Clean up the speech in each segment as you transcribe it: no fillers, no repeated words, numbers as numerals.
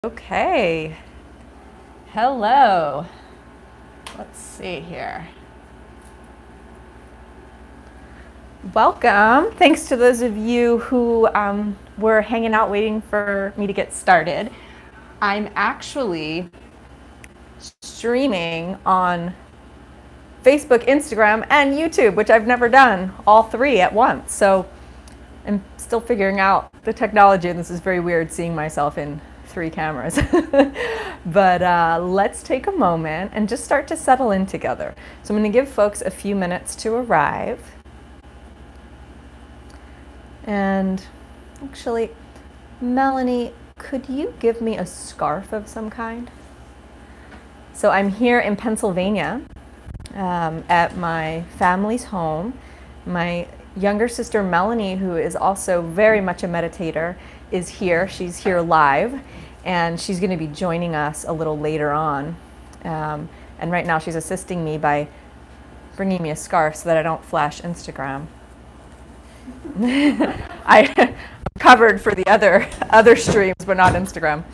Okay. Hello. Let's see here. Welcome. Thanks to those of you who were hanging out waiting for me to get started. I'm actually streaming on Facebook, Instagram, and YouTube, which I've never done, all three at once. So I'm still figuring out the technology, and this is very weird seeing myself in three cameras. But let's take a moment and just start to settle in together. So I'm going to give folks a few minutes to arrive. And actually, Melanie, could you give me a scarf of some kind? So I'm here in Pennsylvania at my family's home. My younger sister Melanie, who is also very much a meditator, is here. She's here live, and she's going to be joining us a little later on. And right now she's assisting me by bringing me a scarf so that I don't flash Instagram. I'm covered for the other streams, but not Instagram.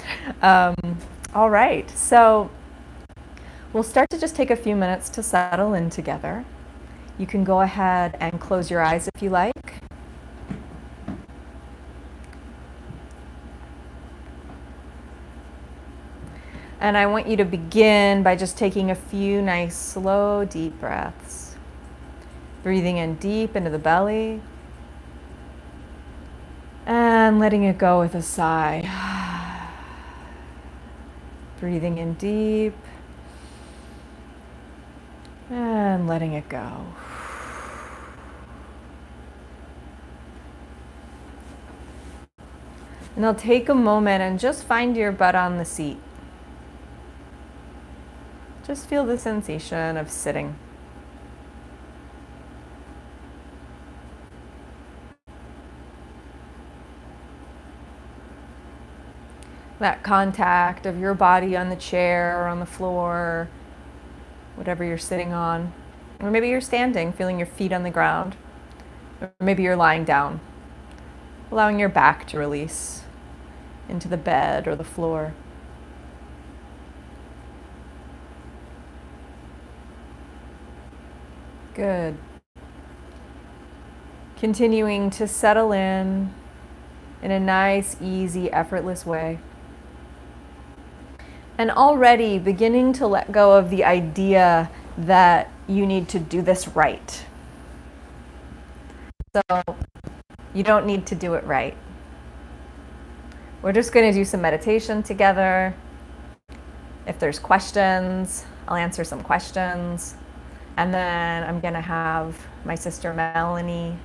All right, so we'll start to just take a few minutes to settle in together. You can go ahead and close your eyes if you like. And I want you to begin by just taking a few nice, slow, deep breaths. Breathing in deep into the belly. And letting it go with a sigh. Breathing in deep. And letting it go. And I'll take a moment and just find your butt on the seat. Just feel the sensation of sitting. That contact of your body on the chair or on the floor, whatever you're sitting on. Or maybe you're standing, feeling your feet on the ground. Or maybe you're lying down, allowing your back to release into the bed or the floor. Good. Continuing to settle in a nice, easy, effortless way. And already beginning to let go of the idea that you need to do this right. So you don't need to do it right. We're just going to do some meditation together. If there's questions, I'll answer some questions. And then I'm going to have my sister Melanie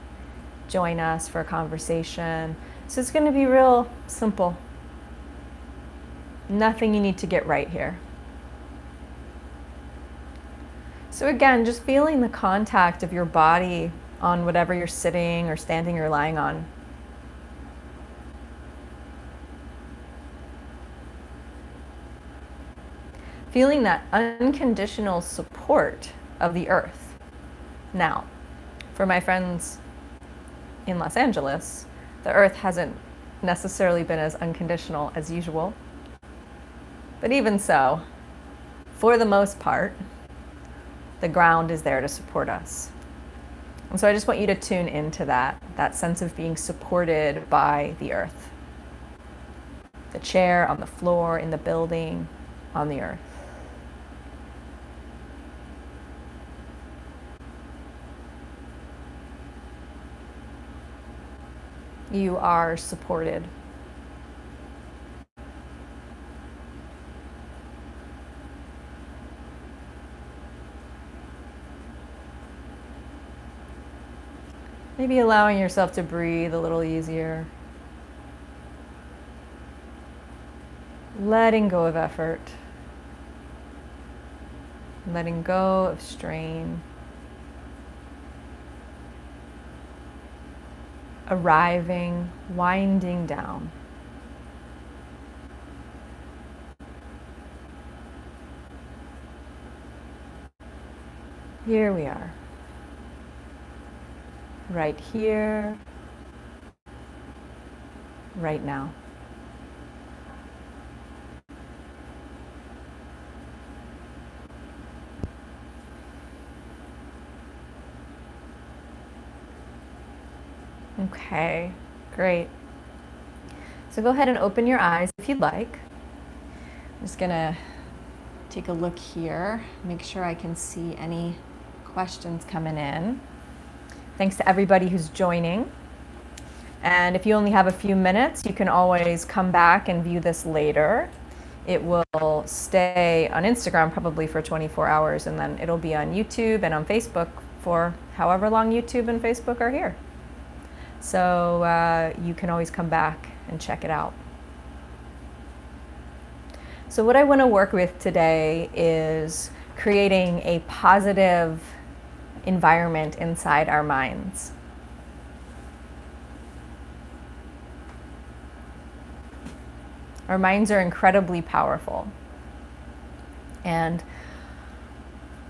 join us for a conversation. So it's going to be real simple. Nothing you need to get right here. So again, just feeling the contact of your body on whatever you're sitting or standing or lying on. Feeling that unconditional support of the earth. Now, for my friends in Los Angeles, the earth hasn't necessarily been as unconditional as usual. But even so, for the most part, the ground is there to support us. And so I just want you to tune into that sense of being supported by the earth. The chair, on the floor, in the building, on the earth. You are supported. Maybe allowing yourself to breathe a little easier. Letting go of effort. Letting go of strain. Arriving, winding down. Here we are. Right here, right now. Okay, great. So go ahead and open your eyes if you'd like. I'm just gonna take a look here, make sure I can see any questions coming in. Thanks to everybody who's joining. And if you only have a few minutes, you can always come back and view this later. It will stay on Instagram probably for 24 hours, and then it'll be on YouTube and on Facebook for however long YouTube and Facebook are here. So you can always come back and check it out. So what I want to work with today is creating a positive environment inside our minds. Our minds are incredibly powerful. And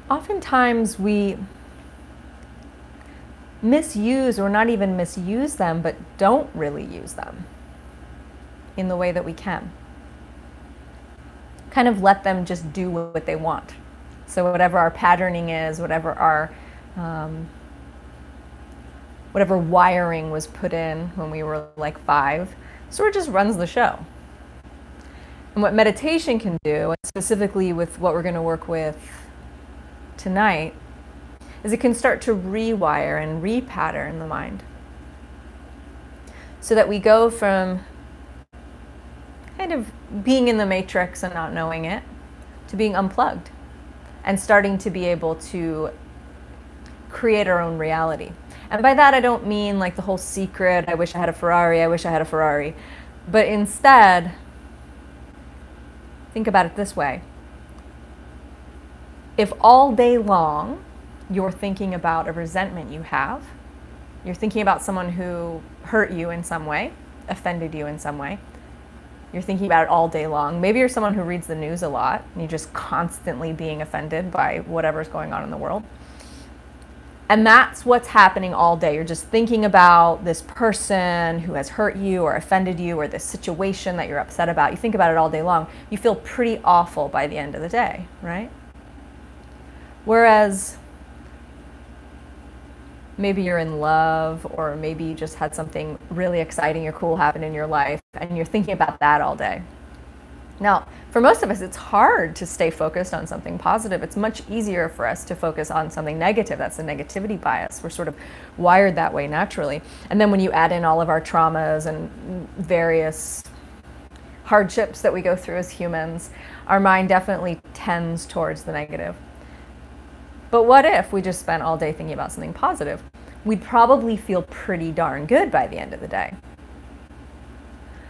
oftentimes we misuse, or not even misuse them, but don't really use them in the way that we can. Kind of let them just do what they want. So whatever our patterning is, whatever our whatever wiring was put in when we were like 5, sort of just runs the show. And what meditation can do, and specifically with what we're going to work with tonight, is it can start to rewire and repattern the mind. So that we go from kind of being in the matrix and not knowing it, to being unplugged and starting to be able to create our own reality. And by that I don't mean like the whole secret, I wish I had a Ferrari, I wish I had a Ferrari. But instead, think about it this way. If all day long you're thinking about a resentment you have, you're thinking about someone who hurt you in some way, offended you in some way, you're thinking about it all day long. Maybe you're someone who reads the news a lot and you're just constantly being offended by whatever's going on in the world. And that's what's happening all day. You're just thinking about this person who has hurt you or offended you, or this situation that you're upset about. You think about it all day long. You feel pretty awful by the end of the day, right? Whereas maybe you're in love, or maybe you just had something really exciting or cool happen in your life, and you're thinking about that all day. Now, for most of us, it's hard to stay focused on something positive. It's much easier for us to focus on something negative. That's the negativity bias. We're sort of wired that way naturally. And then when you add in all of our traumas and various hardships that we go through as humans, our mind definitely tends towards the negative. But what if we just spent all day thinking about something positive? We'd probably feel pretty darn good by the end of the day.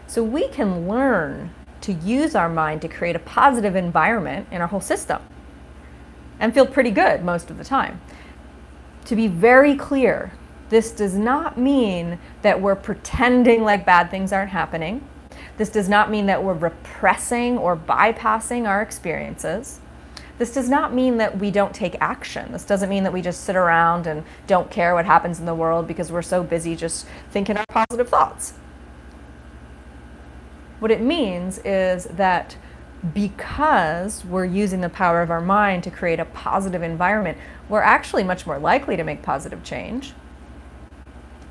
So we can learn to use our mind to create a positive environment in our whole system and feel pretty good most of the time. To be very clear, this does not mean that we're pretending like bad things aren't happening. This does not mean that we're repressing or bypassing our experiences. This does not mean that we don't take action. This doesn't mean that we just sit around and don't care what happens in the world because we're so busy just thinking our positive thoughts. What it means is that because we're using the power of our mind to create a positive environment, we're actually much more likely to make positive change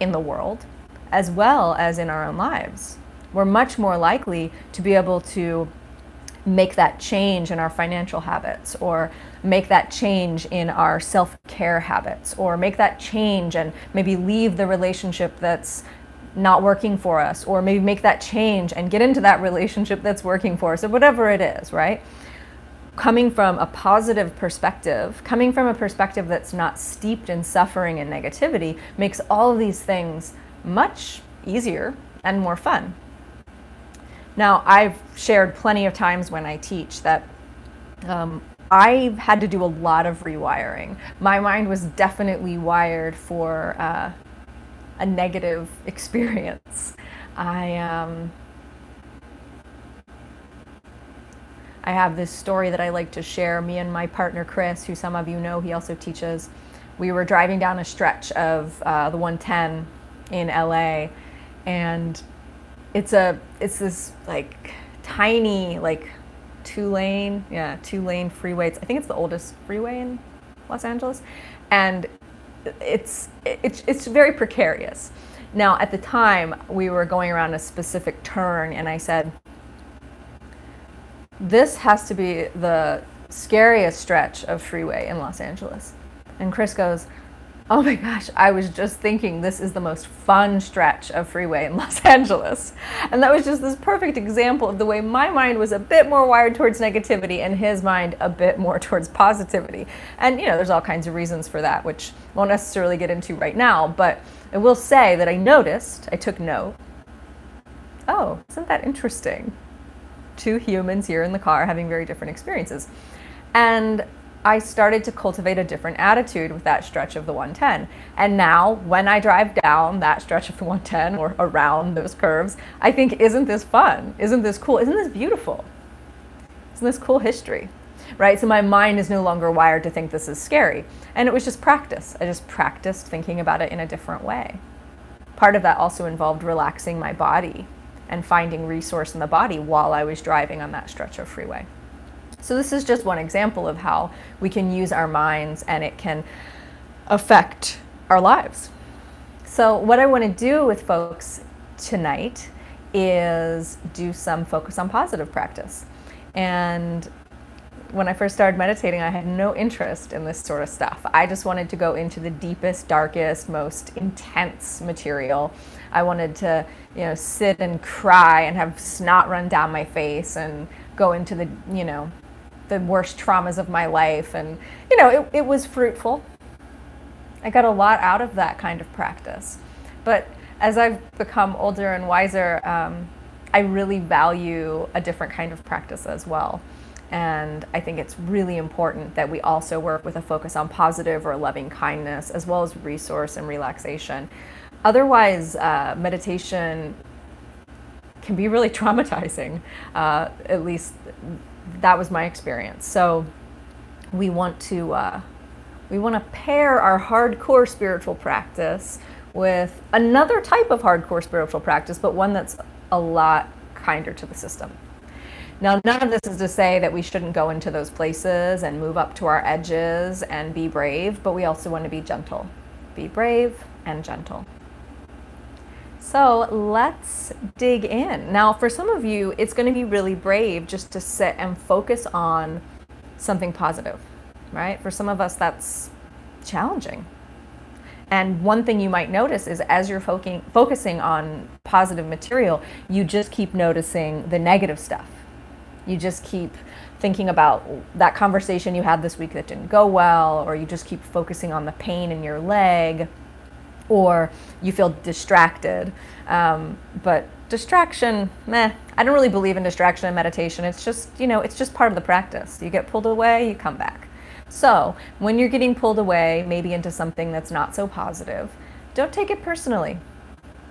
in the world, as well as in our own lives. We're much more likely to be able to make that change in our financial habits, or make that change in our self-care habits, or make that change and maybe leave the relationship that's not working for us, or maybe make that change and get into that relationship that's working for us, or whatever it is, right? Coming from a positive perspective, coming from a perspective that's not steeped in suffering and negativity, makes all of these things much easier and more fun. Now, I've shared plenty of times when I teach that I've had to do a lot of rewiring. My mind was definitely wired for a negative experience. I have this story that I like to share. Me and my partner Chris, who some of you know, he also teaches, we were driving down a stretch of the 110 in LA, and it's this like tiny like two-lane freeway. I think it's the oldest freeway in Los Angeles, and it's very precarious. Now, at the time, we were going around a specific turn, and I said, this has to be the scariest stretch of freeway in Los Angeles. And Chris goes, oh my gosh, I was just thinking this is the most fun stretch of freeway in Los Angeles. And that was just this perfect example of the way my mind was a bit more wired towards negativity and his mind a bit more towards positivity. And there's all kinds of reasons for that, which I won't necessarily get into right now, but I will say that I took note. Oh, isn't that interesting? Two humans here in the car having very different experiences. And I started to cultivate a different attitude with that stretch of the 110. And now when I drive down that stretch of the 110 or around those curves, I think, isn't this fun? Isn't this cool? Isn't this beautiful? Isn't this cool history? Right? So my mind is no longer wired to think this is scary. And it was just practice. I just practiced thinking about it in a different way. Part of that also involved relaxing my body and finding resource in the body while I was driving on that stretch of freeway. So this is just one example of how we can use our minds and it can affect our lives. So what I want to do with folks tonight is do some focus on positive practice. And when I first started meditating, I had no interest in this sort of stuff. I just wanted to go into the deepest, darkest, most intense material. I wanted to, sit and cry and have snot run down my face and go into the worst traumas of my life. And, it was fruitful. I got a lot out of that kind of practice. But as I've become older and wiser, I really value a different kind of practice as well. And I think it's really important that we also work with a focus on positive or loving kindness, as well as resource and relaxation. Otherwise, meditation can be really traumatizing. At least that was my experience. So we want to pair our hardcore spiritual practice with another type of hardcore spiritual practice, but one that's a lot kinder to the system. Now, none of this is to say that we shouldn't go into those places and move up to our edges and be brave, but we also want to be gentle. Be brave and gentle. So let's dig in. Now, for some of you, it's going to be really brave just to sit and focus on something positive, right? For some of us, that's challenging. And one thing you might notice is as you're focusing on positive material, you just keep noticing the negative stuff. You just keep thinking about that conversation you had this week that didn't go well, or you just keep focusing on the pain in your leg, or you feel distracted. But distraction, I don't really believe in distraction in meditation. It's just, it's just part of the practice. You get pulled away, you come back. So when you're getting pulled away, maybe into something that's not so positive, don't take it personally.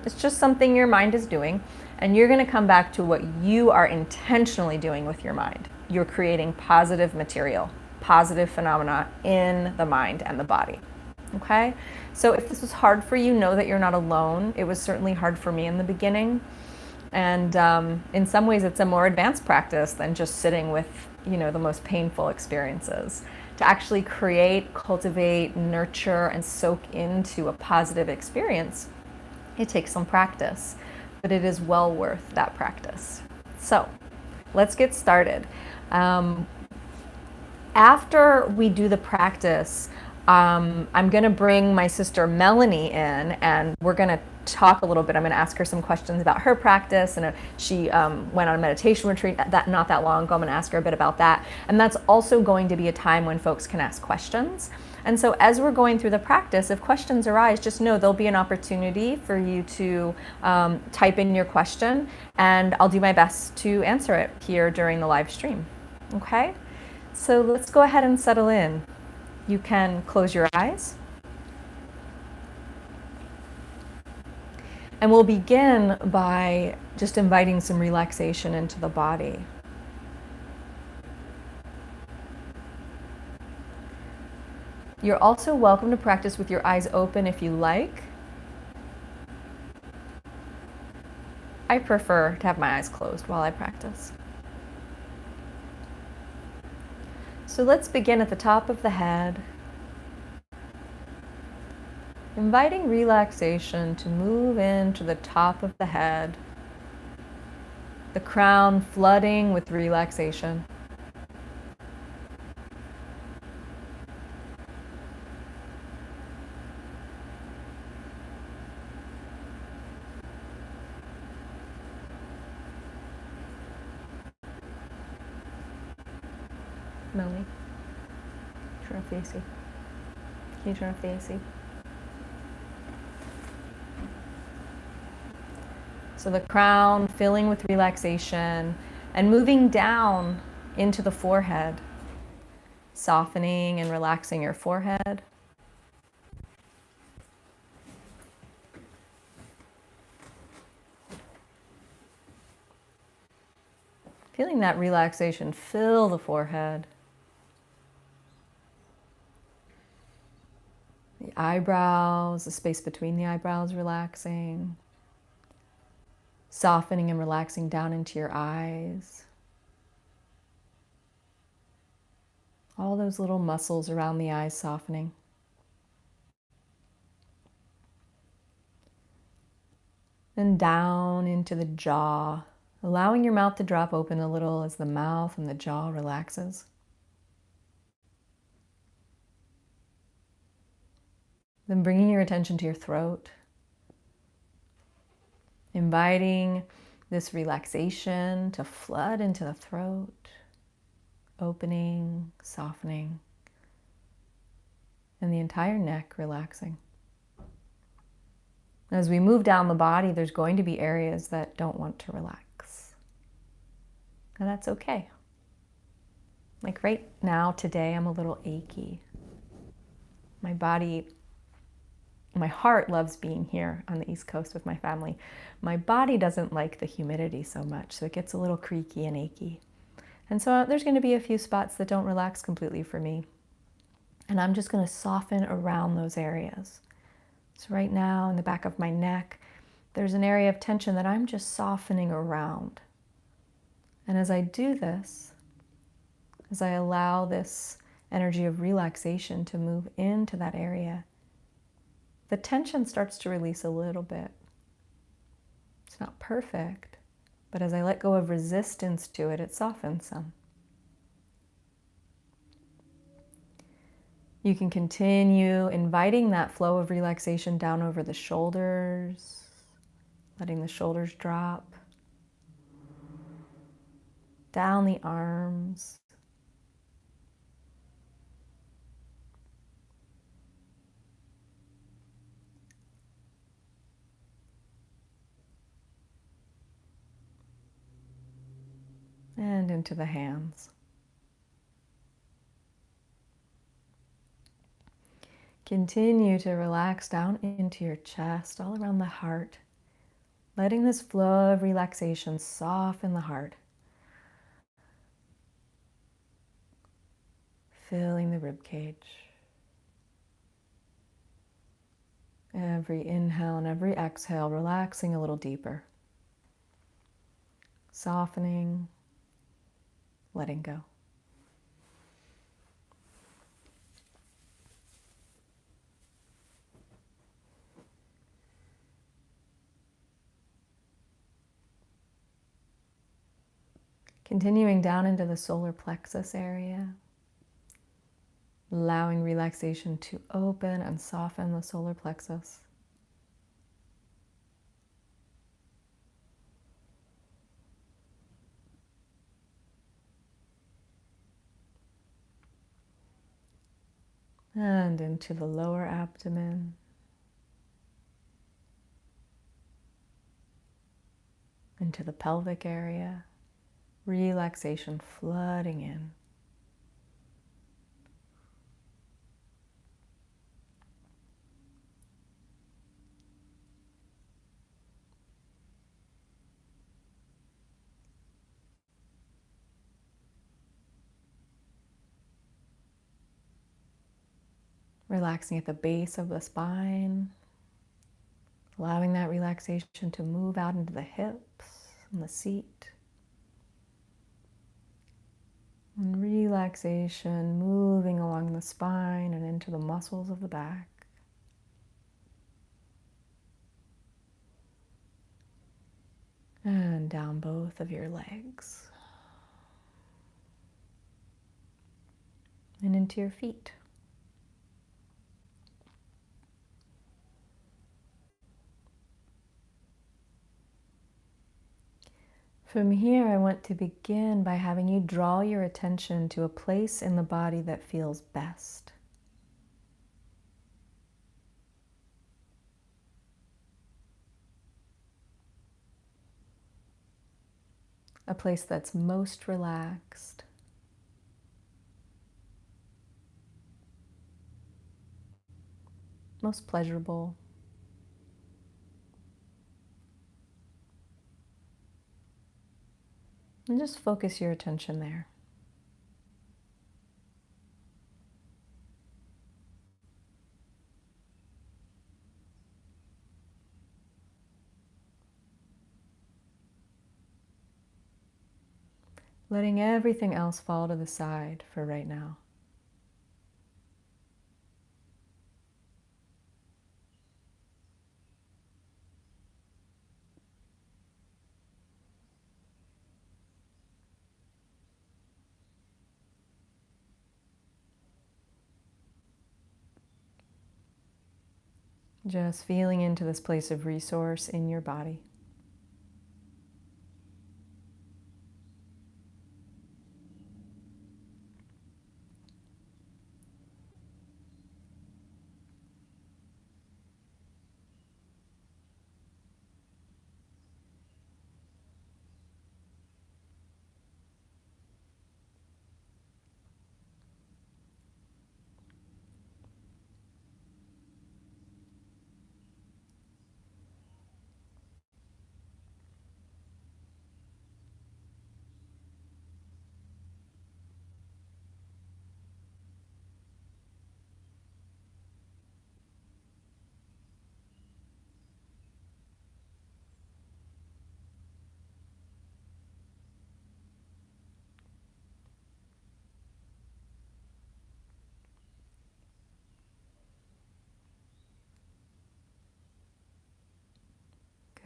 It's just something your mind is doing, and you're going to come back to what you are intentionally doing with your mind. You're creating positive material, positive phenomena in the mind and the body. Okay? So if this was hard for you, know that you're not alone. It was certainly hard for me in the beginning. And in some ways, it's a more advanced practice than just sitting with, the most painful experiences. To actually create, cultivate, nurture, and soak into a positive experience, it takes some practice, but it is well worth that practice. So let's get started. After we do the practice, I'm going to bring my sister Melanie in, and we're going to talk a little bit. I'm going to ask her some questions about her practice, and she went on a meditation retreat not that long ago. I'm going to ask her a bit about that. And that's also going to be a time when folks can ask questions. And so as we're going through the practice, if questions arise, just know there'll be an opportunity for you to type in your question, and I'll do my best to answer it here during the live stream. Okay? So let's go ahead and settle in. You can close your eyes. And we'll begin by just inviting some relaxation into the body. You're also welcome to practice with your eyes open if you like. I prefer to have my eyes closed while I practice. So let's begin at the top of the head. Inviting relaxation to move into the top of the head, the crown flooding with relaxation. Melanie, turn off the AC. Can you turn off the AC? So the crown filling with relaxation and moving down into the forehead, softening and relaxing your forehead. Feeling that relaxation fill the forehead. The eyebrows, the space between the eyebrows relaxing. Softening and relaxing down into your eyes. All those little muscles around the eyes softening. Then down into the jaw, allowing your mouth to drop open a little as the mouth and the jaw relaxes. Then bringing your attention to your throat, inviting this relaxation to flood into the throat, opening, softening, and the entire neck relaxing. As we move down the body, there's going to be areas that don't want to relax. And that's okay. Like right now, today, I'm a little achy. My body, my heart loves being here on the East Coast with my family. My body doesn't like the humidity so much, so it gets a little creaky and achy. And so there's going to be a few spots that don't relax completely for me. And I'm just going to soften around those areas. So right now in the back of my neck, there's an area of tension that I'm just softening around. And as I do this, as I allow this energy of relaxation to move into that area, the tension starts to release a little bit. It's not perfect, but as I let go of resistance to it, it softens some. You can continue inviting that flow of relaxation down over the shoulders, letting the shoulders drop, down the arms, and into the hands. Continue to relax down into your chest, all around the heart, letting this flow of relaxation soften the heart, filling the rib cage. Every inhale and every exhale, relaxing a little deeper, softening, letting go. Continuing down into the solar plexus area, allowing relaxation to open and soften the solar plexus. And into the lower abdomen. Into the pelvic area. Relaxation flooding in. Relaxing at the base of the spine, allowing that relaxation to move out into the hips and the seat. And relaxation moving along the spine and into the muscles of the back. And down both of your legs. And into your feet. From here, I want to begin by having you draw your attention to a place in the body that feels best. A place that's most relaxed. Most pleasurable. And just focus your attention there. Letting everything else fall to the side for right now. Just feeling into this place of resource in your body.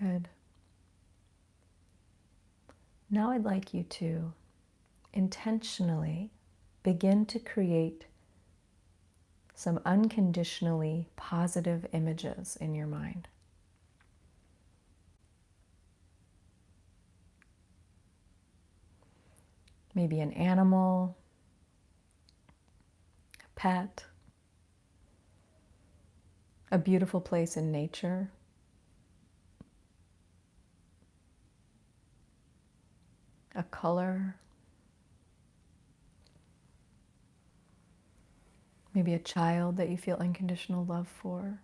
Good. Now I'd like you to intentionally begin to create some unconditionally positive images in your mind. Maybe an animal, a pet, a beautiful place in nature, a color, maybe a child that you feel unconditional love for,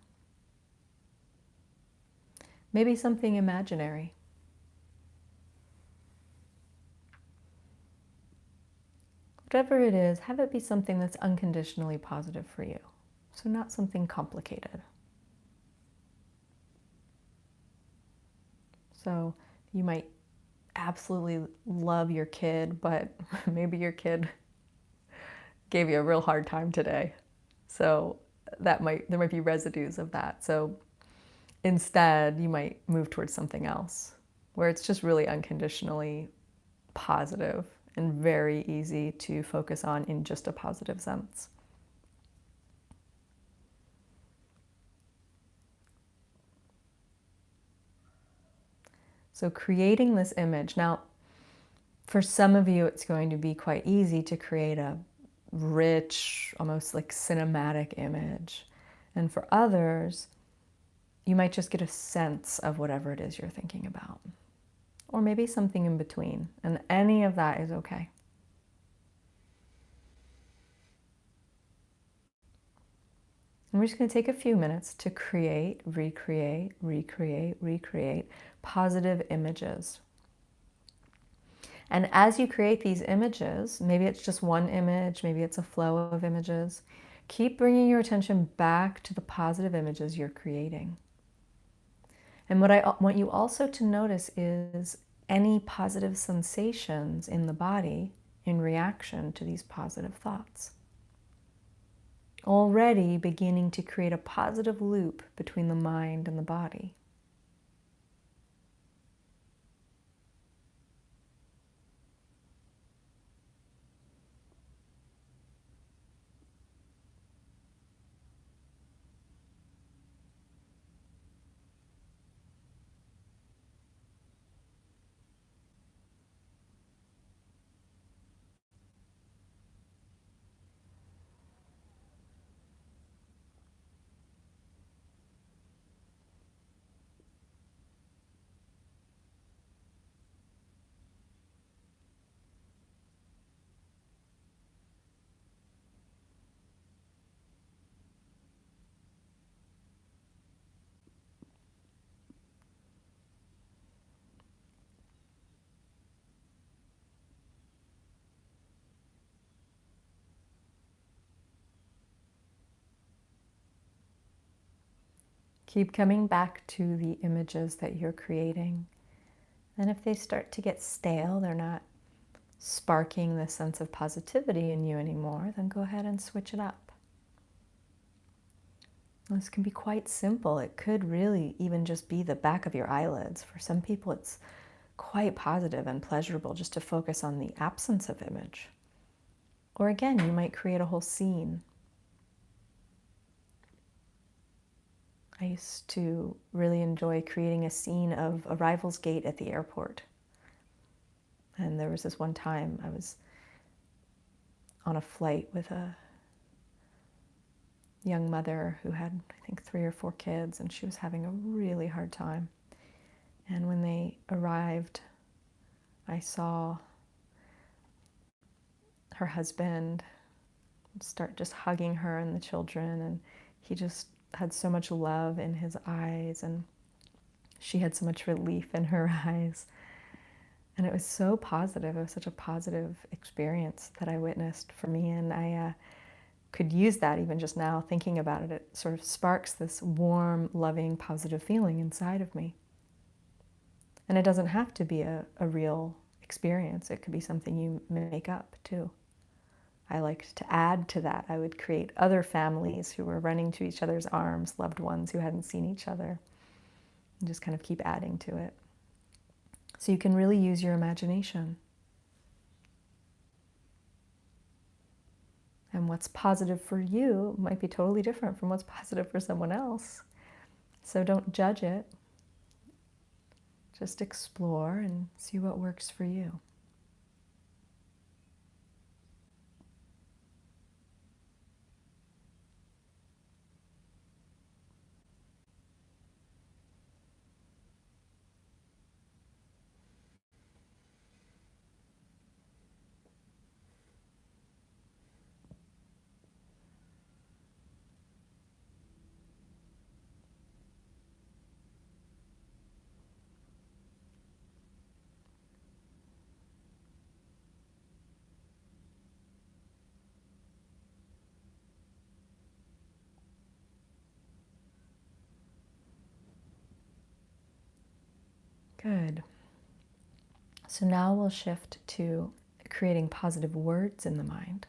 maybe something imaginary. Whatever it is, have it be something that's unconditionally positive for you. So not something complicated. So you might absolutely love your kid, but maybe your kid gave you a real hard time today. So there might be residues of that. So instead, you might move towards something else where it's just really unconditionally positive and very easy to focus on in just a positive sense. So creating this image. Now, for some of you, it's going to be quite easy to create a rich, almost like cinematic image. And for others, you might just get a sense of whatever it is you're thinking about. Or maybe something in between. And any of that is okay. And we're just going to take a few minutes to create, recreate, recreate, recreate positive images. And as you create these images, maybe it's just one image, maybe it's a flow of images, keep bringing your attention back to the positive images you're creating. And what I want you also to notice is any positive sensations in the body in reaction to these positive thoughts. Already beginning to create a positive loop between the mind and the body. Keep coming back to the images that you're creating. And if they start to get stale, they're not sparking the sense of positivity in you anymore, then go ahead and switch it up. This can be quite simple. It could really even just be the back of your eyelids. For some people, it's quite positive and pleasurable just to focus on the absence of image. Or again, you might create a whole scene. I used to really enjoy creating a scene of arrivals gate at the airport. And there was this one time I was on a flight with a young mother who had, I think, 3 or 4 kids, and she was having a really hard time. And when they arrived, I saw her husband start just hugging her and the children, and he just had so much love in his eyes, and she had so much relief in her eyes. And it was so positive. It was such a positive experience that I witnessed for me, and I could use that even just now thinking about it. It sort of sparks this warm, loving, positive feeling inside of me. And it doesn't have to be a real experience. It could be something you make up too. I liked to add to that. I would create other families who were running to each other's arms, loved ones who hadn't seen each other, and just kind of keep adding to it. So you can really use your imagination. And what's positive for you might be totally different from what's positive for someone else. So don't judge it. Just explore and see what works for you. Good. So now we'll shift to creating positive words in the mind.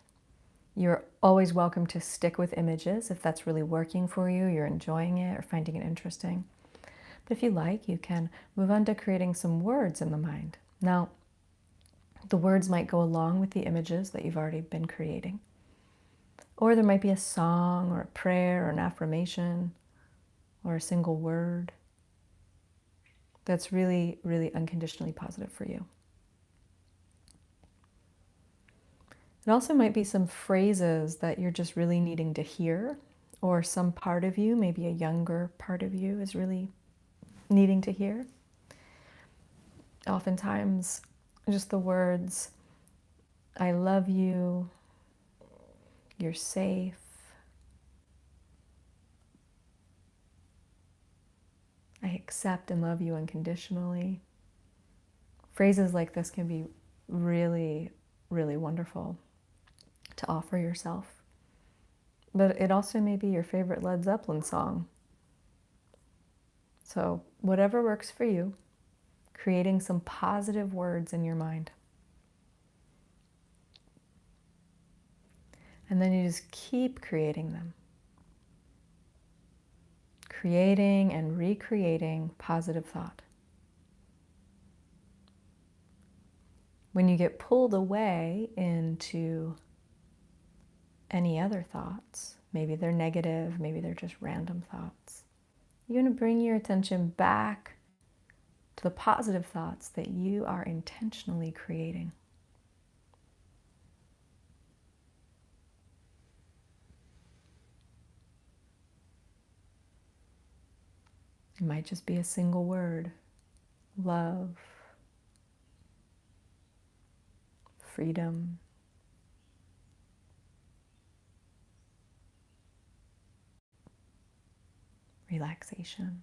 You're always welcome to stick with images if that's really working for you, you're enjoying it or finding it interesting. But if you like, you can move on to creating some words in the mind. Now, the words might go along with the images that you've already been creating. Or there might be a song or a prayer or an affirmation or a single word that's really, really unconditionally positive for you. It also might be some phrases that you're just really needing to hear, or some part of you, maybe a younger part of you, is really needing to hear. Oftentimes, just the words, I love you, you're safe, I accept and love you unconditionally. Phrases like this can be really, really wonderful to offer yourself. But it also may be your favorite Led Zeppelin song. So whatever works for you, creating some positive words in your mind. And then you just keep creating them. Creating and recreating positive thought. When you get pulled away into any other thoughts, maybe they're negative, maybe they're just random thoughts, you're going to bring your attention back to the positive thoughts that you are intentionally creating. It might just be a single word: love, freedom, relaxation.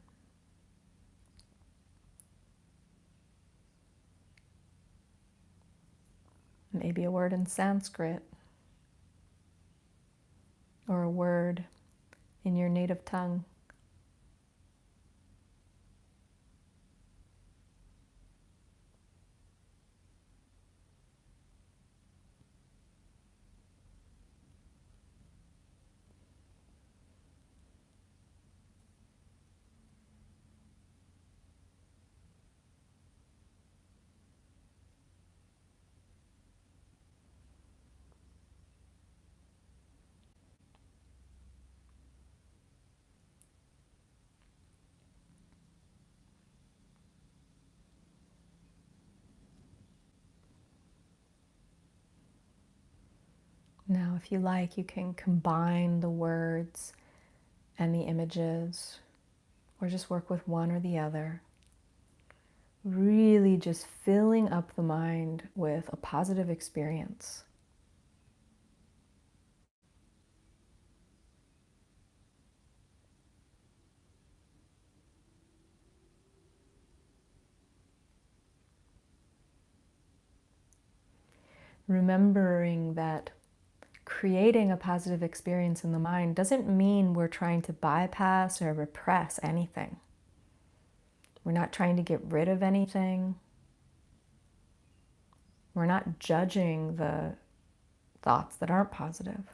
Maybe a word in Sanskrit, or a word in your native tongue. Now, if you like, you can combine the words and the images, or just work with one or the other. Really just filling up the mind with a positive experience. Remembering that creating a positive experience in the mind doesn't mean we're trying to bypass or repress anything. We're not trying to get rid of anything. We're not judging the thoughts that aren't positive.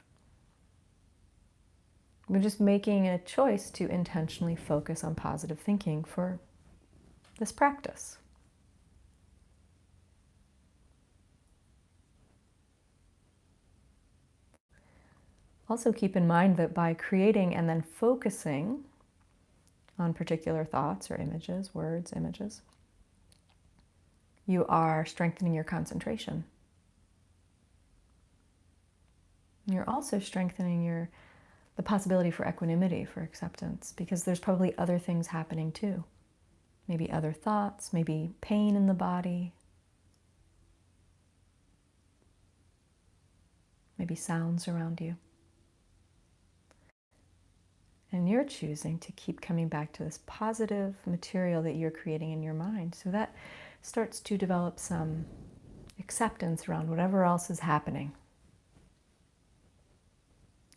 We're just making a choice to intentionally focus on positive thinking for this practice. Also keep in mind that by creating and then focusing on particular thoughts or images, words, images, you are strengthening your concentration. You're also strengthening the possibility for equanimity, for acceptance, because there's probably other things happening too. Maybe other thoughts, maybe pain in the body, maybe sounds around you. And you're choosing to keep coming back to this positive material that you're creating in your mind. So that starts to develop some acceptance around whatever else is happening.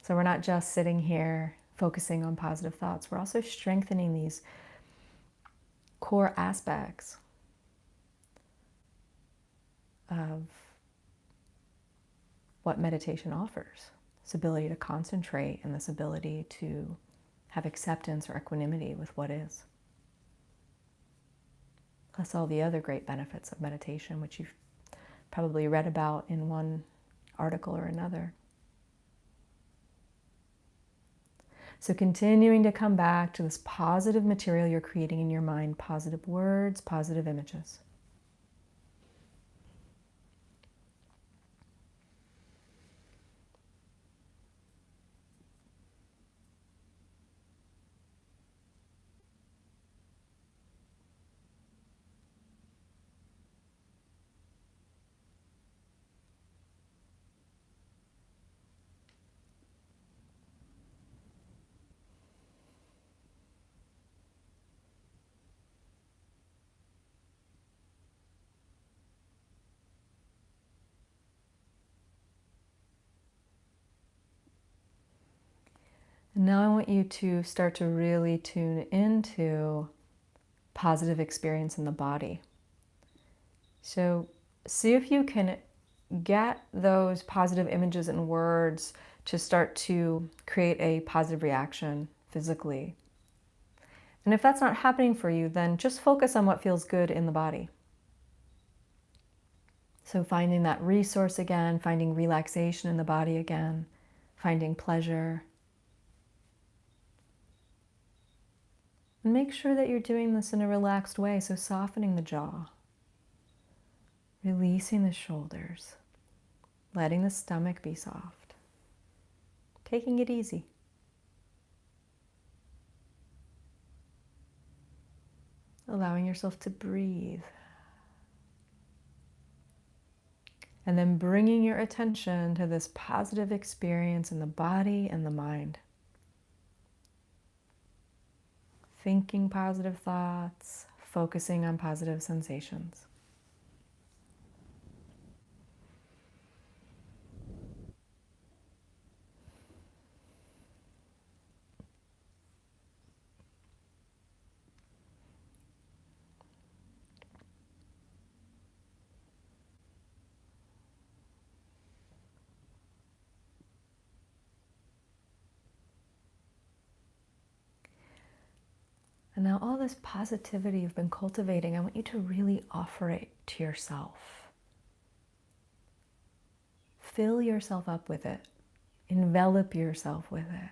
So we're not just sitting here focusing on positive thoughts. We're also strengthening these core aspects of what meditation offers. This ability to concentrate and this ability to have acceptance or equanimity with what is. Plus all the other great benefits of meditation, which you've probably read about in one article or another. So continuing to come back to this positive material you're creating in your mind, positive words, positive images. And now I want you to start to really tune into positive experience in the body. So see if you can get those positive images and words to start to create a positive reaction physically. And if that's not happening for you, then just focus on what feels good in the body. So finding that resource again, finding relaxation in the body again, finding pleasure. And make sure that you're doing this in a relaxed way, so softening the jaw, releasing the shoulders, letting the stomach be soft, taking it easy. Allowing yourself to breathe. And then bringing your attention to this positive experience in the body and the mind. Thinking positive thoughts, focusing on positive sensations. And now all this positivity you've been cultivating, I want you to really offer it to yourself. Fill yourself up with it. Envelop yourself with it.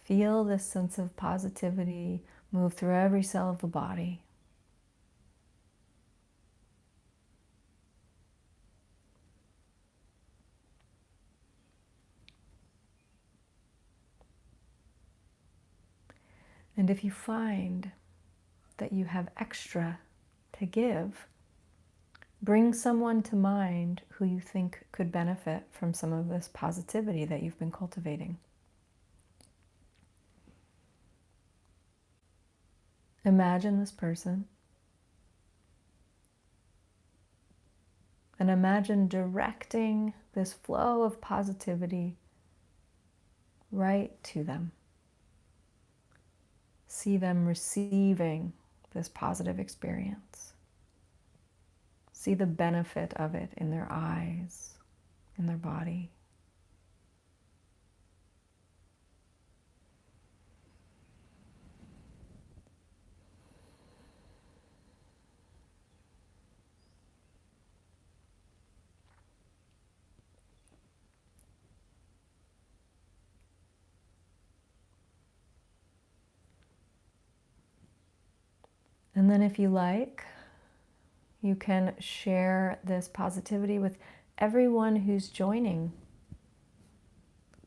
Feel this sense of positivity move through every cell of the body. And if you find that you have extra to give, bring someone to mind who you think could benefit from some of this positivity that you've been cultivating. Imagine this person and imagine directing this flow of positivity right to them. See them receiving this positive experience. See the benefit of it in their eyes, in their body. And then if you like, you can share this positivity with everyone who's joining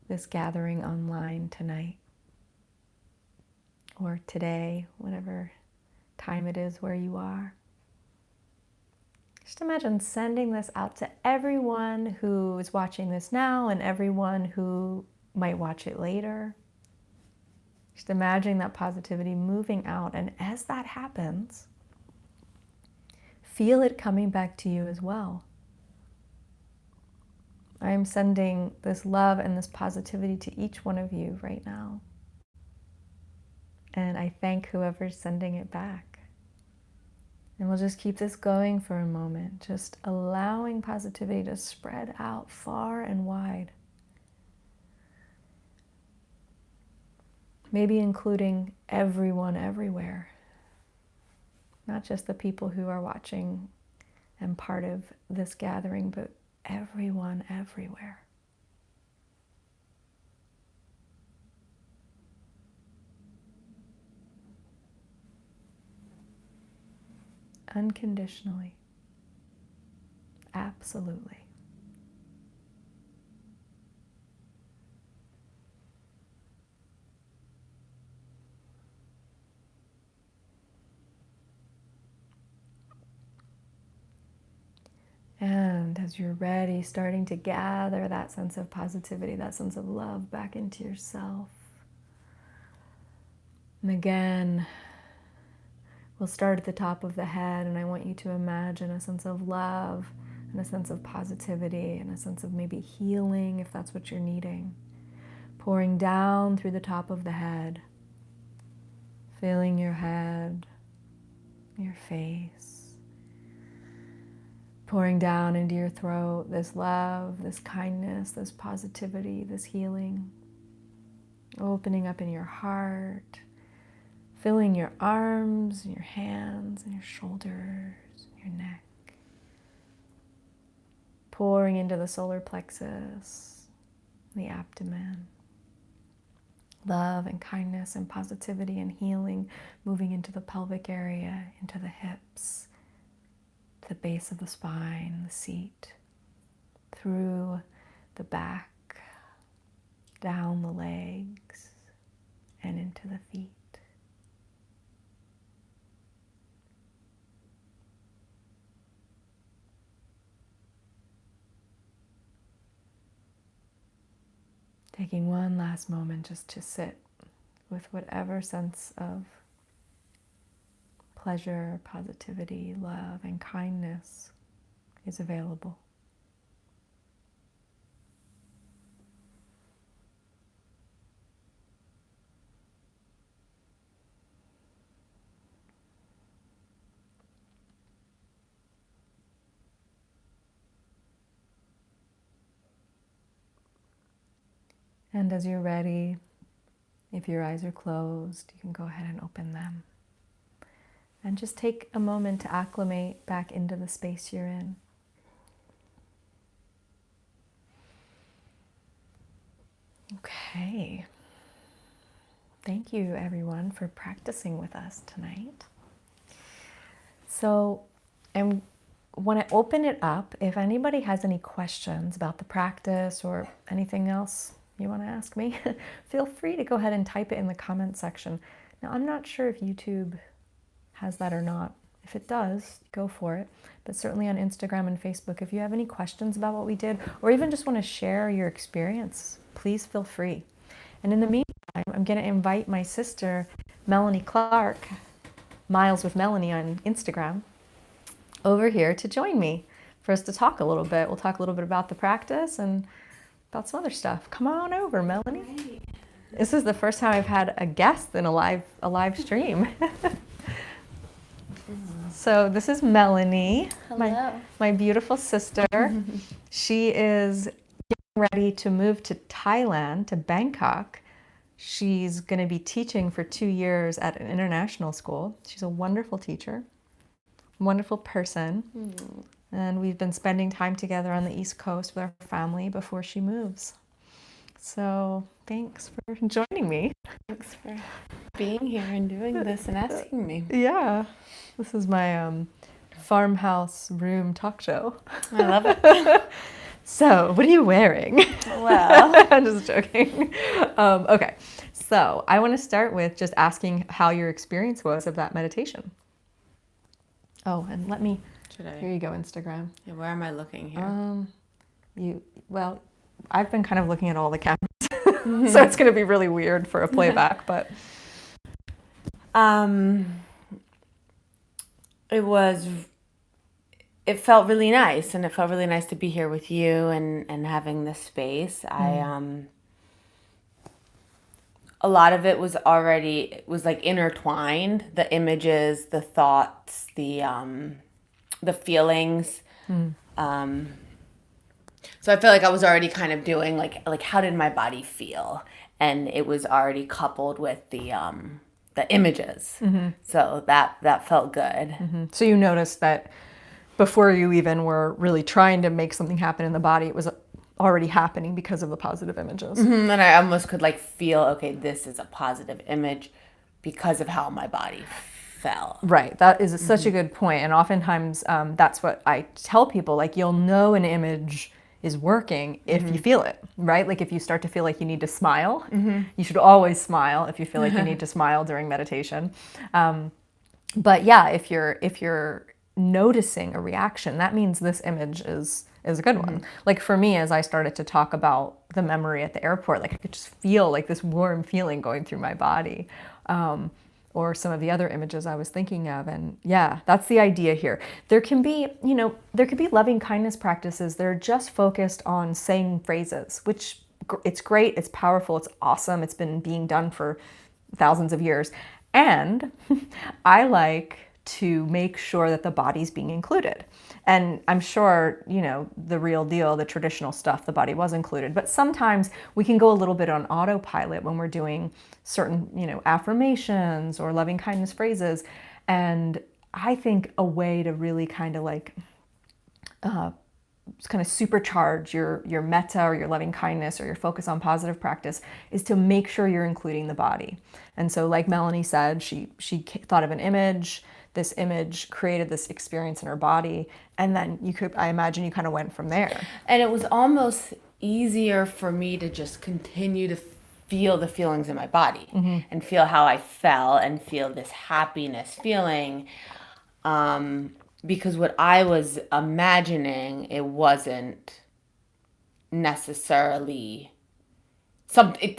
this gathering online tonight or today, whatever time it is where you are. Just imagine sending this out to everyone who is watching this now and everyone who might watch it later. Just imagining that positivity moving out, and as that happens, feel it coming back to you as well. I am sending this love and this positivity to each one of you right now. And I thank whoever's sending it back. And we'll just keep this going for a moment, just allowing positivity to spread out far and wide. Maybe including everyone everywhere, not just the people who are watching and part of this gathering, but everyone everywhere. Unconditionally. Absolutely. And as you're ready, starting to gather that sense of positivity, that sense of love back into yourself. And again, we'll start at the top of the head, and I want you to imagine a sense of love and a sense of positivity and a sense of maybe healing, if that's what you're needing, pouring down through the top of the head, filling your head, your face, pouring down into your throat, this love, this kindness, this positivity, this healing, opening up in your heart, filling your arms and your hands and your shoulders, your neck, pouring into the solar plexus, the abdomen, love and kindness and positivity and healing, moving into the pelvic area, into the hips, to the base of the spine, the seat, through the back, down the legs, and into the feet. Taking one last moment just to sit with whatever sense of pleasure, positivity, love, and kindness is available. And as you're ready, if your eyes are closed, you can go ahead and open them. And just take a moment to acclimate back into the space you're in. Okay. Thank you, everyone, for practicing with us tonight. So, and when I open it up, if anybody has any questions about the practice or anything else you want to ask me, feel free to go ahead and type it in the comment section. Now, I'm not sure if YouTube has that or not. If it does, go for it. But certainly on Instagram and Facebook, if you have any questions about what we did, or even just want to share your experience, please feel free. And in the meantime, I'm going to invite my sister, Melanie Clark, Miles with Melanie on Instagram, over here to join me for us to talk a little bit. We'll talk a little bit about the practice and about some other stuff. Come on over, Melanie. Great. This is the first time I've had a guest in a live stream. So this is Melanie, my beautiful sister. She is getting ready to move to Thailand, to Bangkok. She's going to be teaching for 2 years at an international school. She's a wonderful teacher, wonderful person. And we've been spending time together on the East Coast with our family before she moves. So thanks for joining me. Thanks for being here and doing this and asking me. Yeah, this is my farmhouse room talk show. I love it. So, what are you wearing? Well, I'm just joking. Okay, so I want to start with just asking how your experience was of that meditation. Oh, and let me. Here you go, Instagram. Yeah, where am I looking here? Well, I've been kind of looking at all the cameras, so it's going to be really weird for a playback, but. It felt really nice, and it felt really nice to be here with you and having this space. A lot of it was like intertwined, the images, the thoughts, the feelings. So I feel like I was already kind of doing like how did my body feel, and it was already coupled with the images. So that felt good. So you noticed that before you even were really trying to make something happen in the body, it was already happening because of the positive images. And I almost could like feel, okay, this is a positive image because of how my body felt. Right. That is such a good point. And oftentimes that's what I tell people, like you'll know an image is working if you feel it, right? Like if you start to feel like you need to smile, you should always smile if you feel like you need to smile during meditation. But yeah, if you're noticing a reaction, that means this image is a good one. Like for me, as I started to talk about the memory at the airport, like I could just feel like this warm feeling going through my body. Or some of the other images I was thinking of. And yeah, that's the idea here. There can be loving kindness practices that are just focused on saying phrases, which it's great, it's powerful, it's awesome. It's been being done for thousands of years. And I like to make sure that the body's being included. And I'm sure, the real deal, the traditional stuff, the body was included. But sometimes we can go a little bit on autopilot when we're doing certain, affirmations or loving kindness phrases. And I think a way to really kind of supercharge your metta or your loving kindness or your focus on positive practice is to make sure you're including the body. And so like Melanie said, she thought of an image. This image created this experience in her body, and then I imagine you kind of went from there. And it was almost easier for me to just continue to feel the feelings in my body and feel how I felt and feel this happiness feeling. Because what I was imagining, it wasn't necessarily something,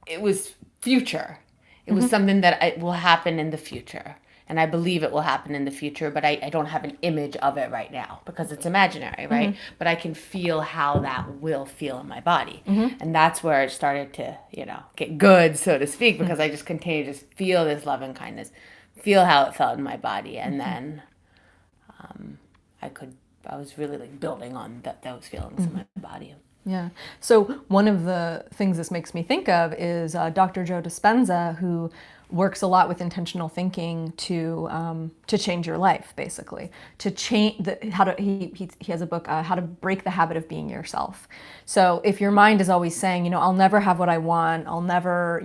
it was future. It was something that it will happen in the future. And I believe it will happen in the future, but I don't have an image of it right now because it's imaginary, right? But I can feel how that will feel in my body. And that's where it started to, get good, so to speak, because I just continued to just feel this love and kindness, feel how it felt in my body. And then I was really like building on those feelings in my body. Yeah. So one of the things this makes me think of is Dr. Joe Dispenza, who works a lot with intentional thinking to change your life, basically. To change he has a book, How to Break the Habit of Being Yourself. So if your mind is always saying, I'll never have what I want, I'll never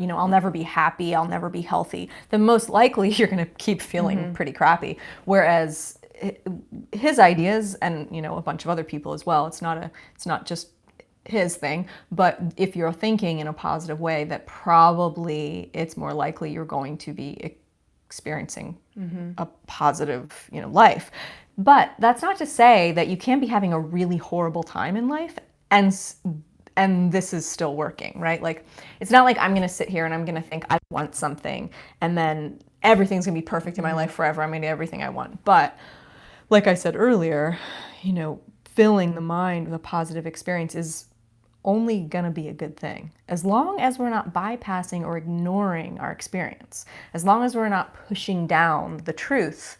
be happy, I'll never be healthy, then most likely you're going to keep feeling pretty crappy. Whereas his ideas, and a bunch of other people as well, it's not just his thing. But if you're thinking in a positive way, that probably it's more likely you're going to be experiencing a positive, life. But that's not to say that you can't be having a really horrible time in life and this is still working, right? Like, it's not like I'm going to sit here and I'm going to think I want something and then everything's going to be perfect in my life forever. I'm going to get everything I want. But like I said earlier, filling the mind with a positive experience is only going to be a good thing. As long as we're not bypassing or ignoring our experience, as long as we're not pushing down the truth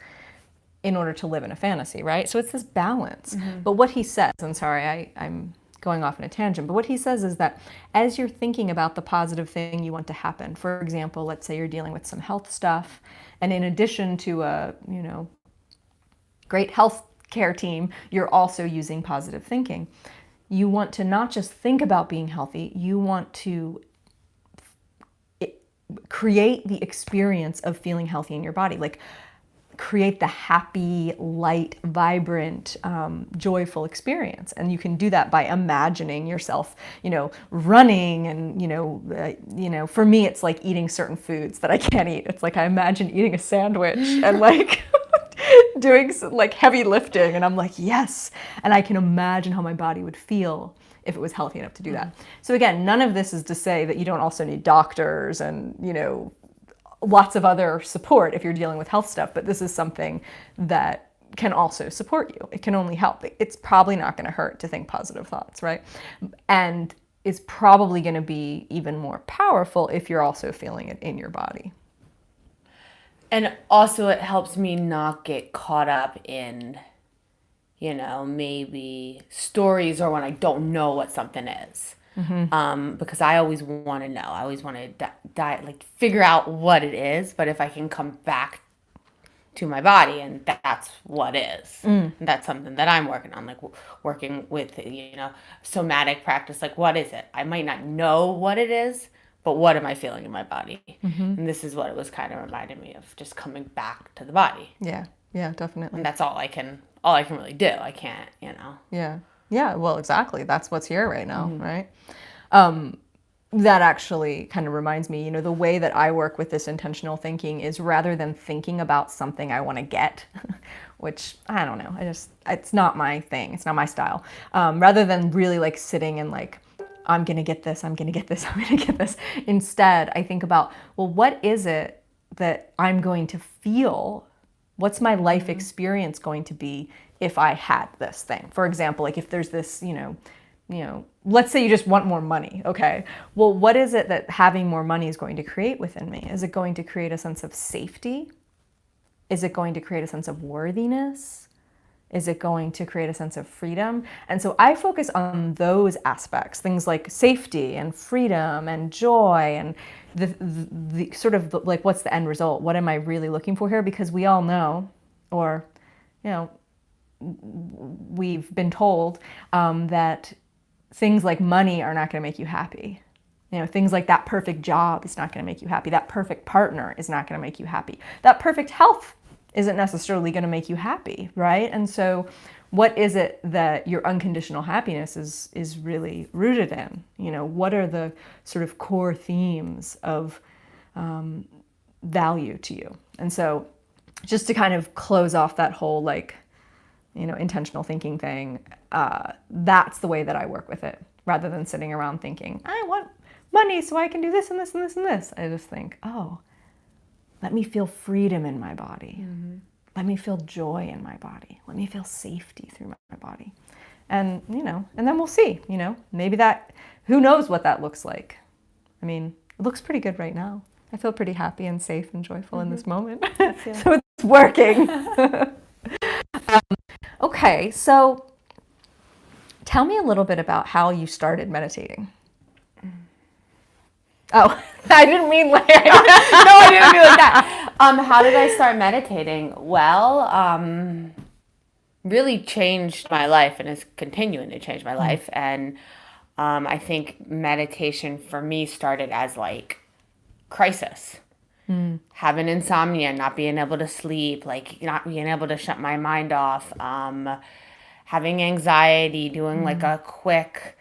in order to live in a fantasy, right? So it's this balance. But what he says, I'm sorry, I'm going off on a tangent, but what he says is that as you're thinking about the positive thing you want to happen, for example, let's say you're dealing with some health stuff, and in addition to a, great health care team, you're also using positive thinking. You want to not just think about being healthy, you want to create the experience of feeling healthy in your body. Like, create the happy, light, vibrant, joyful experience. And you can do that by imagining yourself, running and, for me, it's like eating certain foods that I can't eat. It's like I imagine eating a sandwich and like doing like heavy lifting and I'm like, yes. And I can imagine how my body would feel if it was healthy enough to do that. So again, none of this is to say that you don't also need doctors and, lots of other support if you're dealing with health stuff, but this is something that can also support you. It can only help. It's probably not going to hurt to think positive thoughts, right? And it's probably going to be even more powerful if you're also feeling it in your body. And also it helps me not get caught up in, maybe stories or when I don't know what something is. Because I always want to know. I always want to figure out what it is. But if I can come back to my body and that's what is, that's something that I'm working on, like working with, somatic practice. Like, what is it? I might not know what it is, but what am I feeling in my body? And this is what it was kind of reminding me of, just coming back to the body. Yeah, definitely. And that's all I can really do. I can't, Yeah, well, exactly. That's what's here right now, right? That actually kind of reminds me, the way that I work with this intentional thinking is rather than thinking about something I want to get, which I don't know, it's not my thing, it's not my style. Rather than really like sitting and like, I'm going to get this, I'm going to get this, I'm going to get this. Instead, I think about, well, what is it that I'm going to feel? What's my life experience going to be if I had this thing? For example, like if there's this, let's say you just want more money, okay? Well, what is it that having more money is going to create within me? Is it going to create a sense of safety? Is it going to create a sense of worthiness? Is it going to create a sense of freedom? And so I focus on those aspects, things like safety and freedom and joy and the sort of like, what's the end result? What am I really looking for here? Because we all know, or, we've been told that things like money are not going to make you happy. Things like that perfect job is not going to make you happy. That perfect partner is not going to make you happy. That perfect health isn't necessarily going to make you happy, right? And so what is it that your unconditional happiness is really rooted in? What are the sort of core themes of value to you? And so just to kind of close off that whole intentional thinking thing, that's the way that I work with it, rather than sitting around thinking, I want money so I can do this and this and this and this. I just think, let me feel freedom in my body. Let me feel joy in my body. Let me feel safety through my body. And, and then we'll see, maybe that, who knows what that looks like. I mean, it looks pretty good right now. I feel pretty happy and safe and joyful in this moment. So it's working. Okay, so tell me a little bit about how you started meditating. Oh, I didn't mean like, no, I didn't mean like that. How did I start meditating? Well, really changed my life and is continuing to change my life. And I think meditation for me started as like crisis. Having insomnia, not being able to sleep, like not being able to shut my mind off, having anxiety, doing like a quick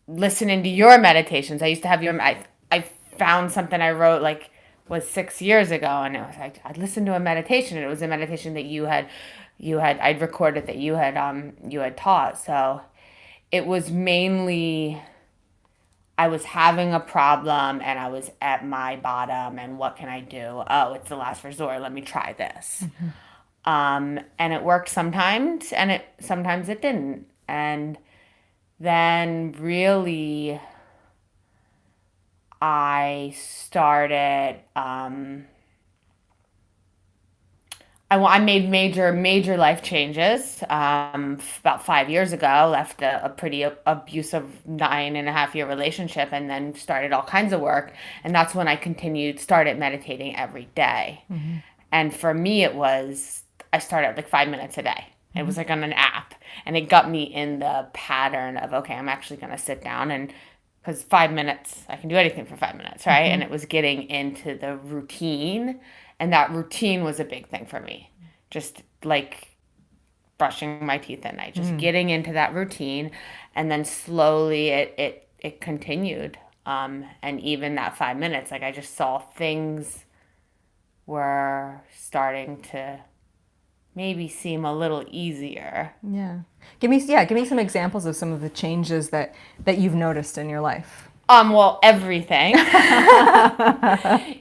listening to your meditations. I used to have I found something I wrote like was 6 years ago, and it was like I listened to a meditation, and it was a meditation that I'd recorded that you had taught. So it was mainly I was having a problem and I was at my bottom, and what can I do? Oh, it's the last resort. Let me try this. And it worked sometimes, and sometimes it didn't. And then really I started I made major life changes about 5 years ago. Left a pretty abusive 9.5 year relationship, and then started all kinds of work. And that's when I started meditating every day. And for me, I started like 5 minutes a day. It was like on an app, and it got me in the pattern of, okay, I'm actually going to sit down, and because 5 minutes, I can do anything for 5 minutes, right? And it was getting into the routine, and that routine was a big thing for me. Just like brushing my teeth at night, just getting into that routine, and then slowly it continued. And even that 5 minutes, like I just saw things were starting to maybe seem a little easier. Yeah. Give me some examples of some of the changes that you've noticed in your life. Well, everything.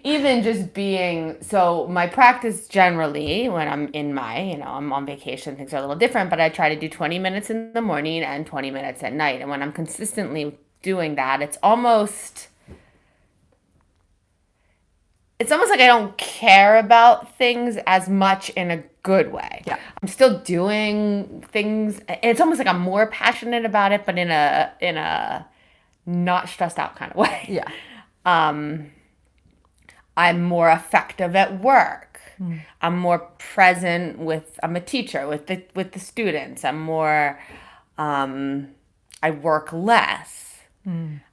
Even just so my practice generally when I'm in I'm on vacation, things are a little different, but I try to do 20 minutes in the morning and 20 minutes at night. And when I'm consistently doing that, it's almost like I don't care about things as much in a good way. Yeah. I'm still doing things, and it's almost like I'm more passionate about it, but in a not stressed out kind of way. Yeah. I'm more effective at work. I'm more present I'm a teacher with the students. I'm more, I work less.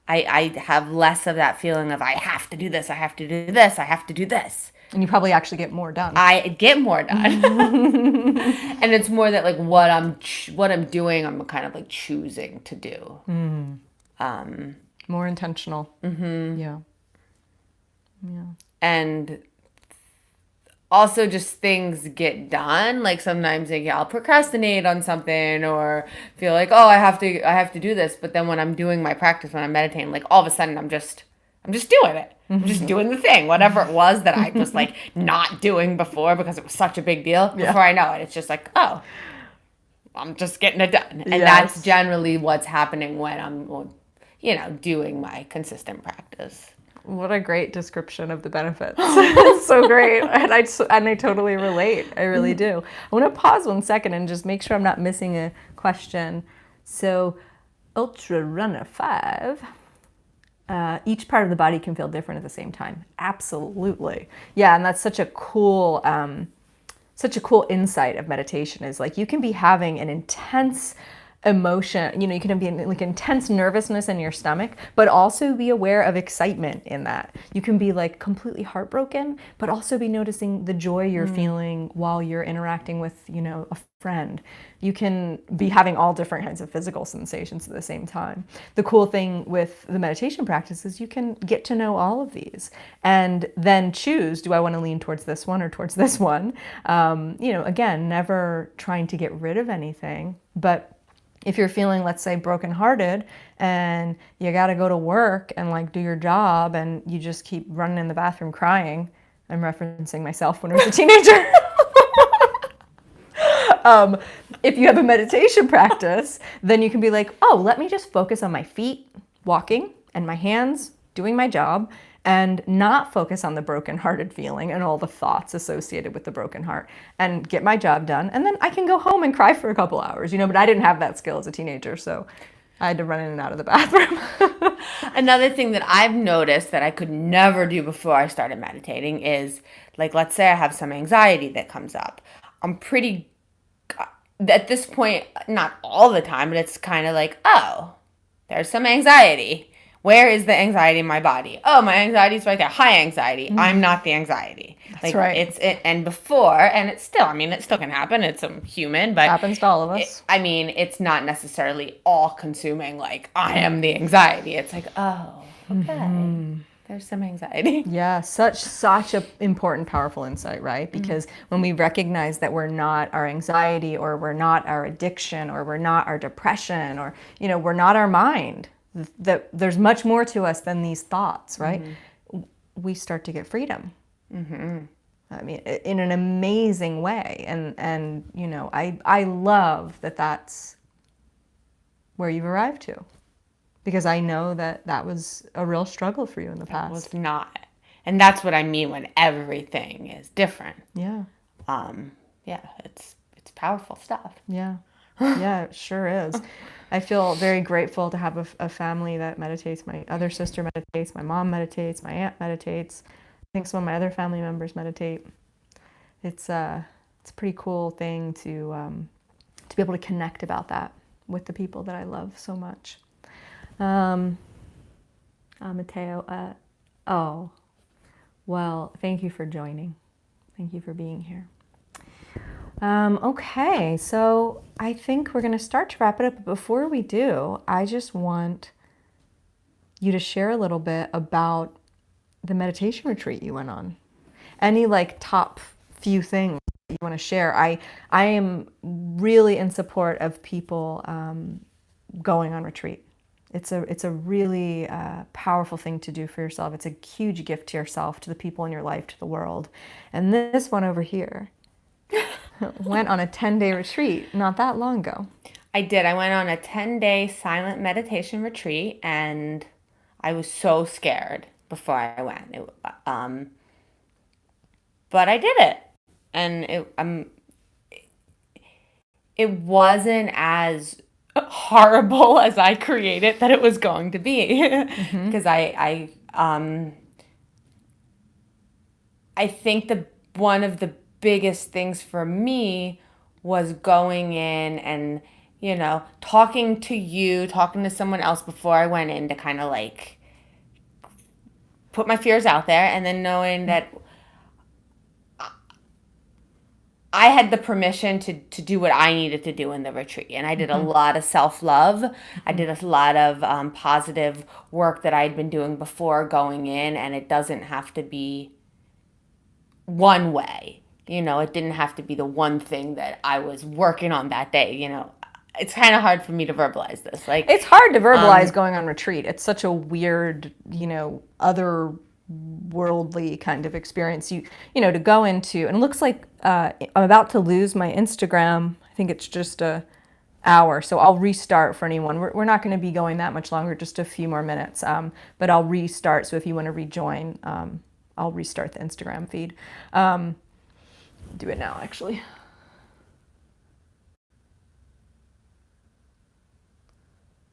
I have less of that feeling of I have to do this, I have to do this, I have to do this. And you probably actually get more done. I get more done. And it's more that like what I'm doing, I'm kind of like choosing to do. More intentional. Yeah. And also just things get done. Like sometimes like, I'll procrastinate on something or feel like, oh, I have to do this. But then when I'm doing my practice, when I'm meditating, like all of a sudden I'm just doing it. I'm just doing the thing, whatever it was that I was like not doing before because it was such a big deal. Yeah. Before I know it, it's just like, oh, I'm just getting it done. And Yes. that's generally what's happening when I'm, doing my consistent practice. What a great description of the benefits. It's so great. And I totally relate. I really do. I want to pause 1 second and just make sure I'm not missing a question. So, Ultra Runner 5, each part of the body can feel different at the same time. Absolutely. Yeah, and that's such a cool insight of meditation is like you can be having an intense emotion, you can be in like intense nervousness in your stomach, but also be aware of excitement in that. You can be like completely heartbroken, but also be noticing the joy you're feeling while you're interacting with, a friend. You can be having all different kinds of physical sensations at the same time. The cool thing with the meditation practice is you can get to know all of these and then choose, do I want to lean towards this one or towards this one? Again, never trying to get rid of anything, but if you're feeling, let's say, brokenhearted and you got to go to work and like do your job and you just keep running in the bathroom crying, I'm referencing myself when I was a teenager. If you have a meditation practice, then you can be like, oh, let me just focus on my feet walking and my hands doing my job and not focus on the brokenhearted feeling and all the thoughts associated with the broken heart and get my job done. And then I can go home and cry for a couple hours, but I didn't have that skill as a teenager, so I had to run in and out of the bathroom. Another thing that I've noticed that I could never do before I started meditating is, like, let's say I have some anxiety that comes up. I'm pretty, at this point, not all the time, but it's kind of like, oh, there's some anxiety. where is the anxiety in my body? Oh, my anxiety is right there. High anxiety. I'm not the anxiety. That's right. And before, and it's still, I mean, it still can happen. It's a human, but Happens to all of us. it's not necessarily all consuming. Like, I am the anxiety. It's like, oh, okay. There's some anxiety. Yeah, such a important, powerful insight, right? Because when we recognize that we're not our anxiety, or we're not our addiction, or we're not our depression, or we're not our mind, that there's much more to us than these thoughts, right? We start to get freedom. I mean, in an amazing way, and I love that that's where you've arrived to. Because I know that was a real struggle for you in the past. It was not. And that's what I mean when everything is different. Yeah. Yeah, it's powerful stuff. Yeah. Yeah, it sure is. I feel very grateful to have a family that meditates. My other sister meditates, my mom meditates, my aunt meditates. I think some of my other family members meditate. It's a pretty cool thing to be able to connect about that with the people that I love so much. Matteo, oh, well, thank you for joining. Thank you for being here. Okay, so I think we're going to start to wrap it up. But before we do, I just want you to share a little bit about the meditation retreat you went on. Any top few things you want to share? I am really in support of people going on retreat. It's a really powerful thing to do for yourself. It's a huge gift to yourself, to the people in your life, to the world. And this one over here went on a 10-day retreat not that long ago. I did. I went on a 10-day silent meditation retreat, and I was so scared before I went. But I did it, and it wasn't as horrible as I created that it was going to be. Because I think one of the biggest things for me was going in and talking to someone else before I went in to kind of put my fears out there, and then knowing that I had the permission to do what I needed to do in the retreat. And I did a lot of self-love. I did a lot of positive work that I'd been doing before going in. And it doesn't have to be one way. It didn't have to be the one thing that I was working on that day. It's kind of hard for me to verbalize this. It's hard to verbalize going on retreat. It's such a weird, other worldly kind of experience to go into. And it looks like I'm about to lose my Instagram. I think it's just an hour, so I'll restart for anyone. We're not going to be going that much longer, just a few more minutes, but I'll restart. So if you want to rejoin, I'll restart the Instagram feed. Do it now, actually.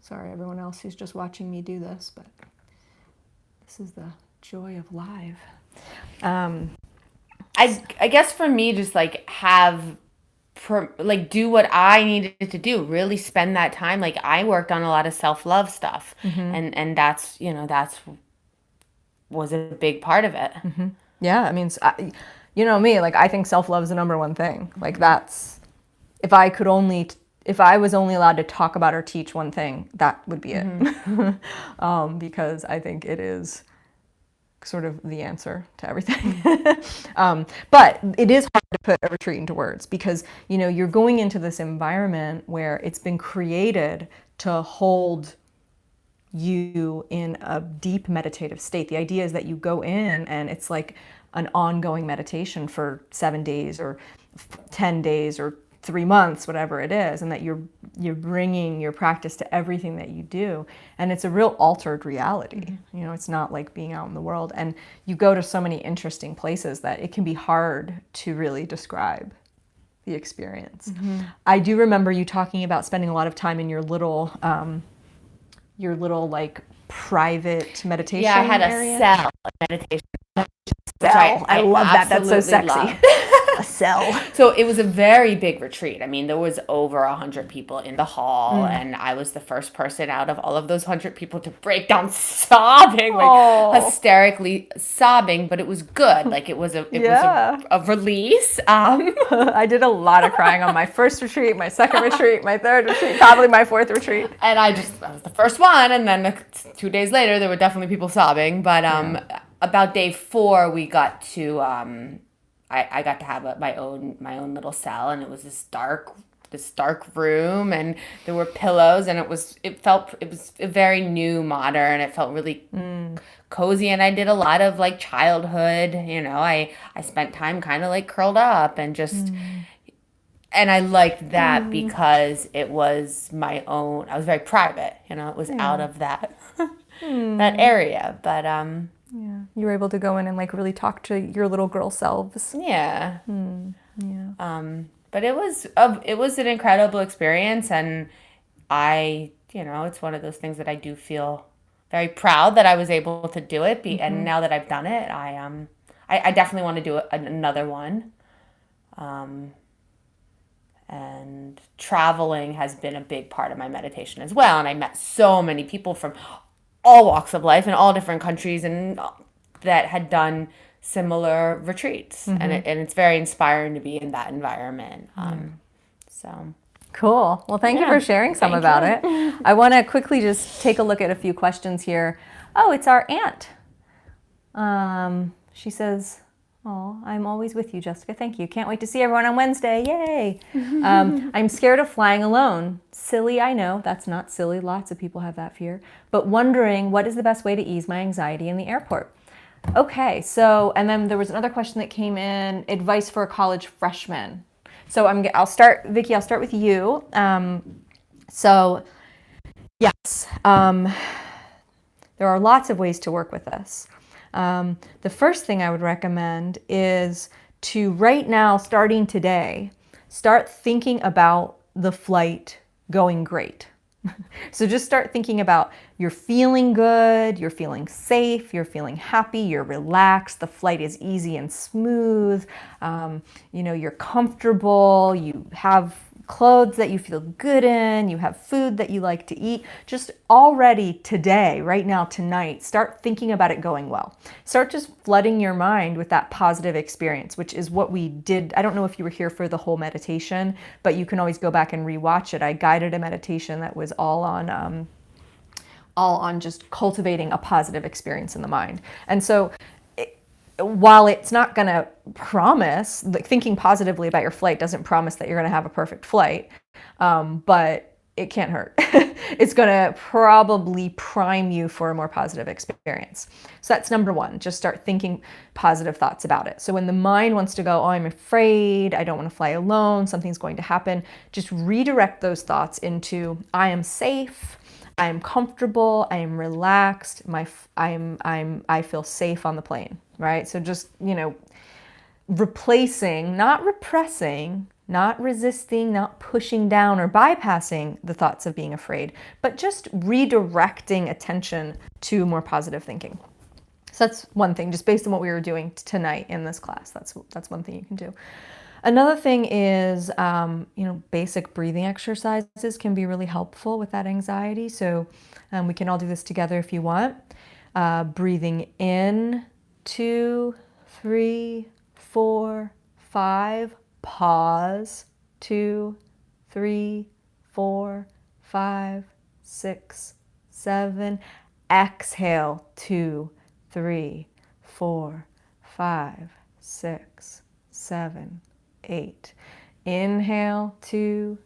Sorry everyone else who's just watching me do this, but this is the joy of live. I guess for me, just do what I needed to do. Really spend that time. I worked on a lot of self-love stuff, and that's was a big part of it. Yeah, I mean, me. I think self-love is the number one thing. That's if I was only allowed to talk about or teach one thing, that would be it. Because I think it is sort of the answer to everything. But it is hard to put a retreat into words because, you're going into this environment where it's been created to hold you in a deep meditative state. The idea is that you go in and it's like an ongoing meditation for 7 days or 10 days or 3 months, whatever it is, and that you're bringing your practice to everything that you do, and it's a real altered reality. It's not like being out in the world, and you go to so many interesting places that it can be hard to really describe the experience. I do remember you talking about spending a lot of time in your little private meditation. Yeah, I had area. A cell meditation. Cell. I love that. That's so sexy. Love. A cell. So it was a very big retreat. I mean, there was over 100 people in the hall, and I was the first person out of all of those 100 people to break down sobbing, like hysterically sobbing. But it was good. Like it was a release. I did a lot of crying on my first retreat, my second retreat, my third retreat, probably my fourth retreat. And I was the first one, and then 2 days later, there were definitely people sobbing. But about day 4, we got to I got to have my own little cell, and it was this dark room, and there were pillows, and it was very new, modern. It felt really cozy, and I did a lot of like childhood. I spent time kind of like curled up and just. And I liked that because it was my own. I was very private, it was out of that that area. But you were able to go in and like really talk to your little girl selves. Yeah. But it was an incredible experience, and it's one of those things that I do feel very proud that I was able to do it. And now that I've done it, I definitely want to do another one. And traveling has been a big part of my meditation as well. And I met so many people from all walks of life in all different countries and that had done similar retreats. And it's very inspiring to be in that environment. So cool. Well, thank you for sharing some about it. I want to quickly just take a look at a few questions here. Oh, it's our aunt. She says, "Oh, I'm always with you, Jessica. Thank you. Can't wait to see everyone on Wednesday. Yay." I'm scared of flying alone. Silly, I know. That's not silly. Lots of people have that fear. But wondering what is the best way to ease my anxiety in the airport. Okay, so, and then there was another question that came in, advice for a college freshman. So I'll start, Vicki, I'll start with you. So yes, there are lots of ways to work with this. The first thing I would recommend is to right now, starting today, start thinking about the flight going great. So just start thinking about you're feeling good, you're feeling safe, you're feeling happy, you're relaxed, the flight is easy and smooth, you're comfortable, you have clothes that you feel good in, you have food that you like to eat. Just already today, right now, tonight, start thinking about it going well. Start just flooding your mind with that positive experience, which is what we did. I don't know if you were here for the whole meditation, but you can always go back and rewatch it. I guided a meditation that was all on just cultivating a positive experience in the mind. And so while it's not going to promise, thinking positively about your flight doesn't promise that you're going to have a perfect flight, but it can't hurt. It's going to probably prime you for a more positive experience. So that's number one. Just start thinking positive thoughts about it. So when the mind wants to go, oh, I'm afraid, I don't want to fly alone, something's going to happen, just redirect those thoughts into, I am safe, I am comfortable, I am relaxed, I feel safe on the plane. Right? So just, replacing, not repressing, not resisting, not pushing down or bypassing the thoughts of being afraid, but just redirecting attention to more positive thinking. So that's one thing, just based on what we were doing tonight in this class. That's one thing you can do. Another thing is, basic breathing exercises can be really helpful with that anxiety. So we can all do this together if you want. Breathing in, 2, 3, 4, 5, pause, 2, 3, 4, 5, 6, 7, exhale, 2, 3, 4, 5, 6, 7, 8. Inhale, 2,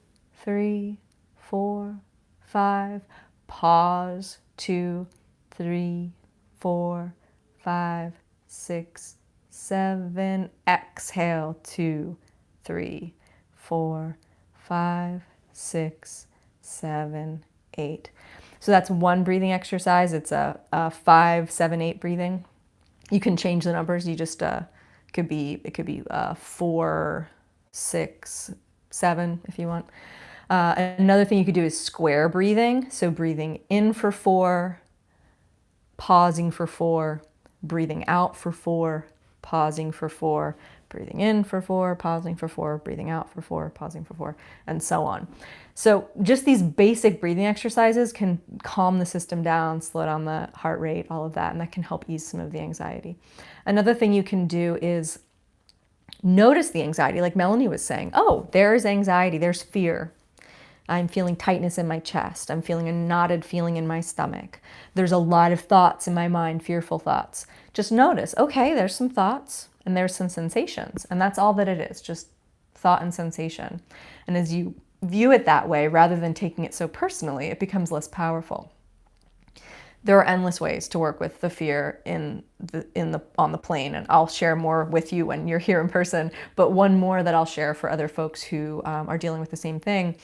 3, 4, 5, pause, 2, 3, 4, 5, 6, 7, exhale, 2, 3, 4, 5, 6, 7, 8. So that's one breathing exercise. It's a 5, 7, 8 breathing. You can change the numbers. You just it could be 4, 6, 7 if you want. Another thing you could do is square breathing. So breathing in for 4, pausing for 4, breathing out for 4, pausing for 4, breathing in for 4, pausing for 4, breathing out for 4, pausing for 4, and so on. So just these basic breathing exercises can calm the system down, slow down the heart rate, all of that, and that can help ease some of the anxiety. Another thing you can do is notice the anxiety, like Melanie was saying. Oh, there's anxiety, there's fear. I'm feeling tightness in my chest. I'm feeling a knotted feeling in my stomach. There's a lot of thoughts in my mind, fearful thoughts. Just notice, okay, there's some thoughts and there's some sensations. And that's all that it is, just thought and sensation. And as you view it that way, rather than taking it so personally, it becomes less powerful. There are endless ways to work with the fear on the plane, and I'll share more with you when you're here in person. But one more that I'll share for other folks who are dealing with the same thing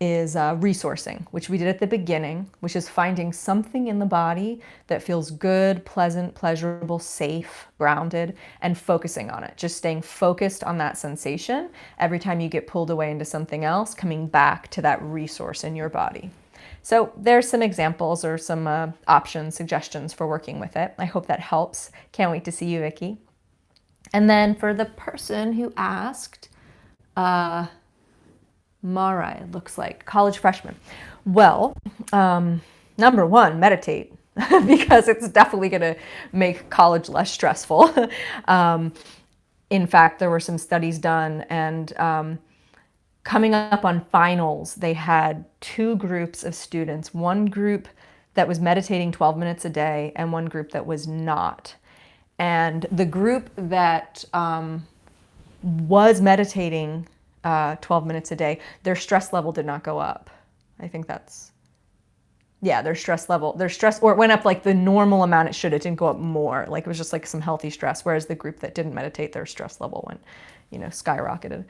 is resourcing, which we did at the beginning, which is finding something in the body that feels good, pleasant, pleasurable, safe, grounded, and focusing on it. Just staying focused on that sensation every time you get pulled away into something else, coming back to that resource in your body. So there's some examples or some options, suggestions for working with it. I hope that helps. Can't wait to see you, Vicki. And then for the person who asked, Mara, it looks like, college freshman. Well, number one, meditate, because it's definitely going to make college less stressful. In fact, there were some studies done, and coming up on finals, they had 2 groups of students, one group that was meditating 12 minutes a day and one group that was not. And the group that was meditating 12 minutes a day, their stress level did not go up. I think that's, yeah, their stress, or it went up like the normal amount it should. It didn't go up more. Like it was just like some healthy stress. Whereas the group that didn't meditate, their stress level went, skyrocketed.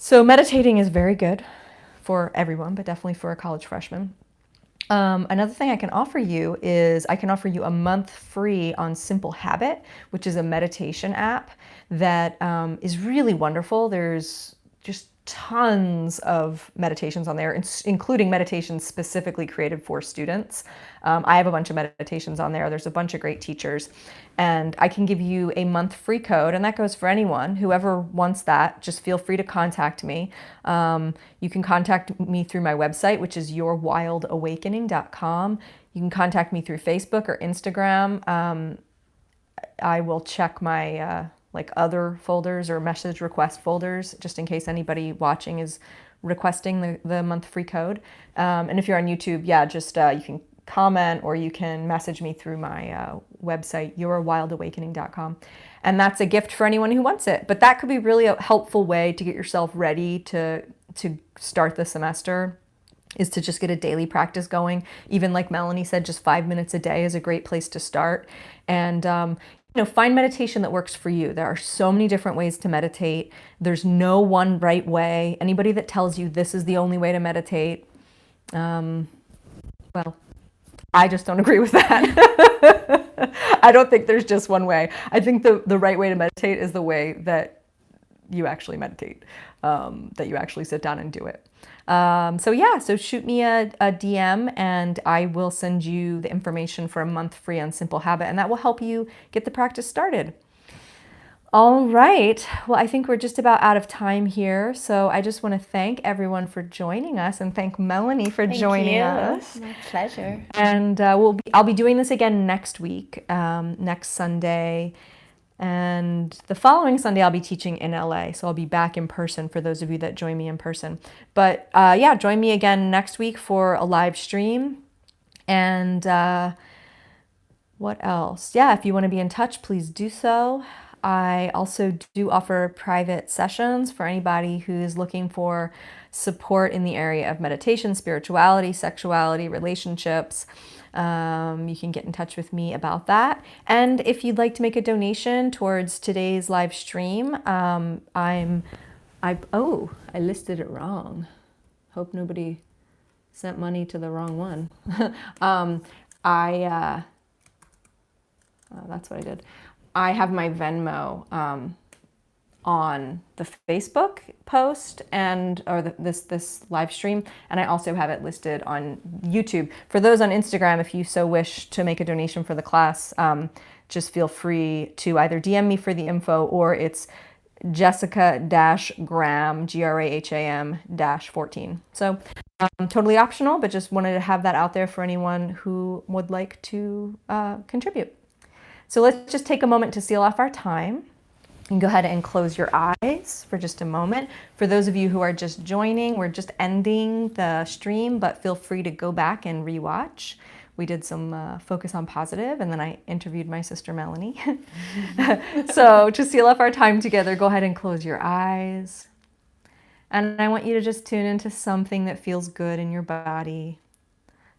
So meditating is very good for everyone, but definitely for a college freshman. Another thing I can offer you is I can offer you a month free on Simple Habit, which is a meditation app that is really wonderful. There's just tons of meditations on there, including meditations specifically created for students. I have a bunch of meditations on there. There's a bunch of great teachers, and I can give you a month free code, and that goes for anyone. Whoever wants that, just feel free to contact me. You can contact me through my website, which is yourwildawakening.com. You can contact me through Facebook or Instagram. I will check my other folders or message request folders, just in case anybody watching is requesting the month free code. And if you're on YouTube, just you can comment or you can message me through my website, yourwildawakening.com. And that's a gift for anyone who wants it. But that could be really a helpful way to get yourself ready to start the semester, is to just get a daily practice going. Even like Melanie said, just 5 minutes a day is a great place to start. And find meditation that works for you. There are so many different ways to meditate. There's no one right way. Anybody that tells you this is the only way to meditate, well, I just don't agree with that. I don't think there's just one way. I think the right way to meditate is the way that you actually meditate, that you actually sit down and do it. So shoot me a DM and I will send you the information for a month free on Simple Habit, and that will help you get the practice started. All right. Well, I think we're just about out of time here. So I just want to thank everyone for joining us, and thank Melanie for joining us. My pleasure. And I'll be doing this again next week, next Sunday. And the following Sunday, I'll be teaching in LA. So I'll be back in person for those of you that join me in person. But join me again next week for a live stream. And what else? Yeah, if you want to be in touch, please do so. I also do offer private sessions for anybody who's looking for support in the area of meditation, spirituality, sexuality, relationships. You can get in touch with me about that. And if you'd like to make a donation towards today's live stream, I listed it wrong. Hope nobody sent money to the wrong one. That's what I did. I have my Venmo on the Facebook post this live stream, and I also have it listed on YouTube. For those on Instagram, if you so wish to make a donation for the class, just feel free to either DM me for the info, or it's Jessica-Graham, Graham-14. So totally optional, but just wanted to have that out there for anyone who would like to contribute. So let's just take a moment to seal off our time. And go ahead and close your eyes for just a moment. For those of you who are just joining, we're just ending the stream, but feel free to go back and rewatch. We did some focus on positive, and then I interviewed my sister Melanie. So to seal off our time together, go ahead and close your eyes. And I want you to just tune into something that feels good in your body,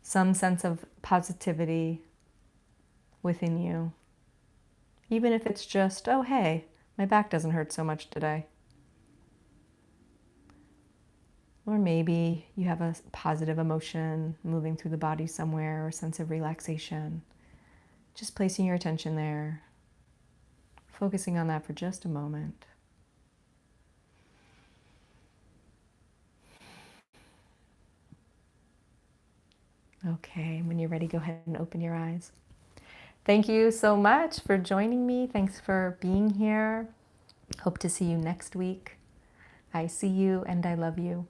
some sense of positivity within you. Even if it's just, oh, hey, my back doesn't hurt so much today. Or maybe you have a positive emotion moving through the body somewhere, or a sense of relaxation. Just placing your attention there, focusing on that for just a moment. Okay, when you're ready, go ahead and open your eyes. Thank you so much for joining me. Thanks for being here. Hope to see you next week. I see you and I love you.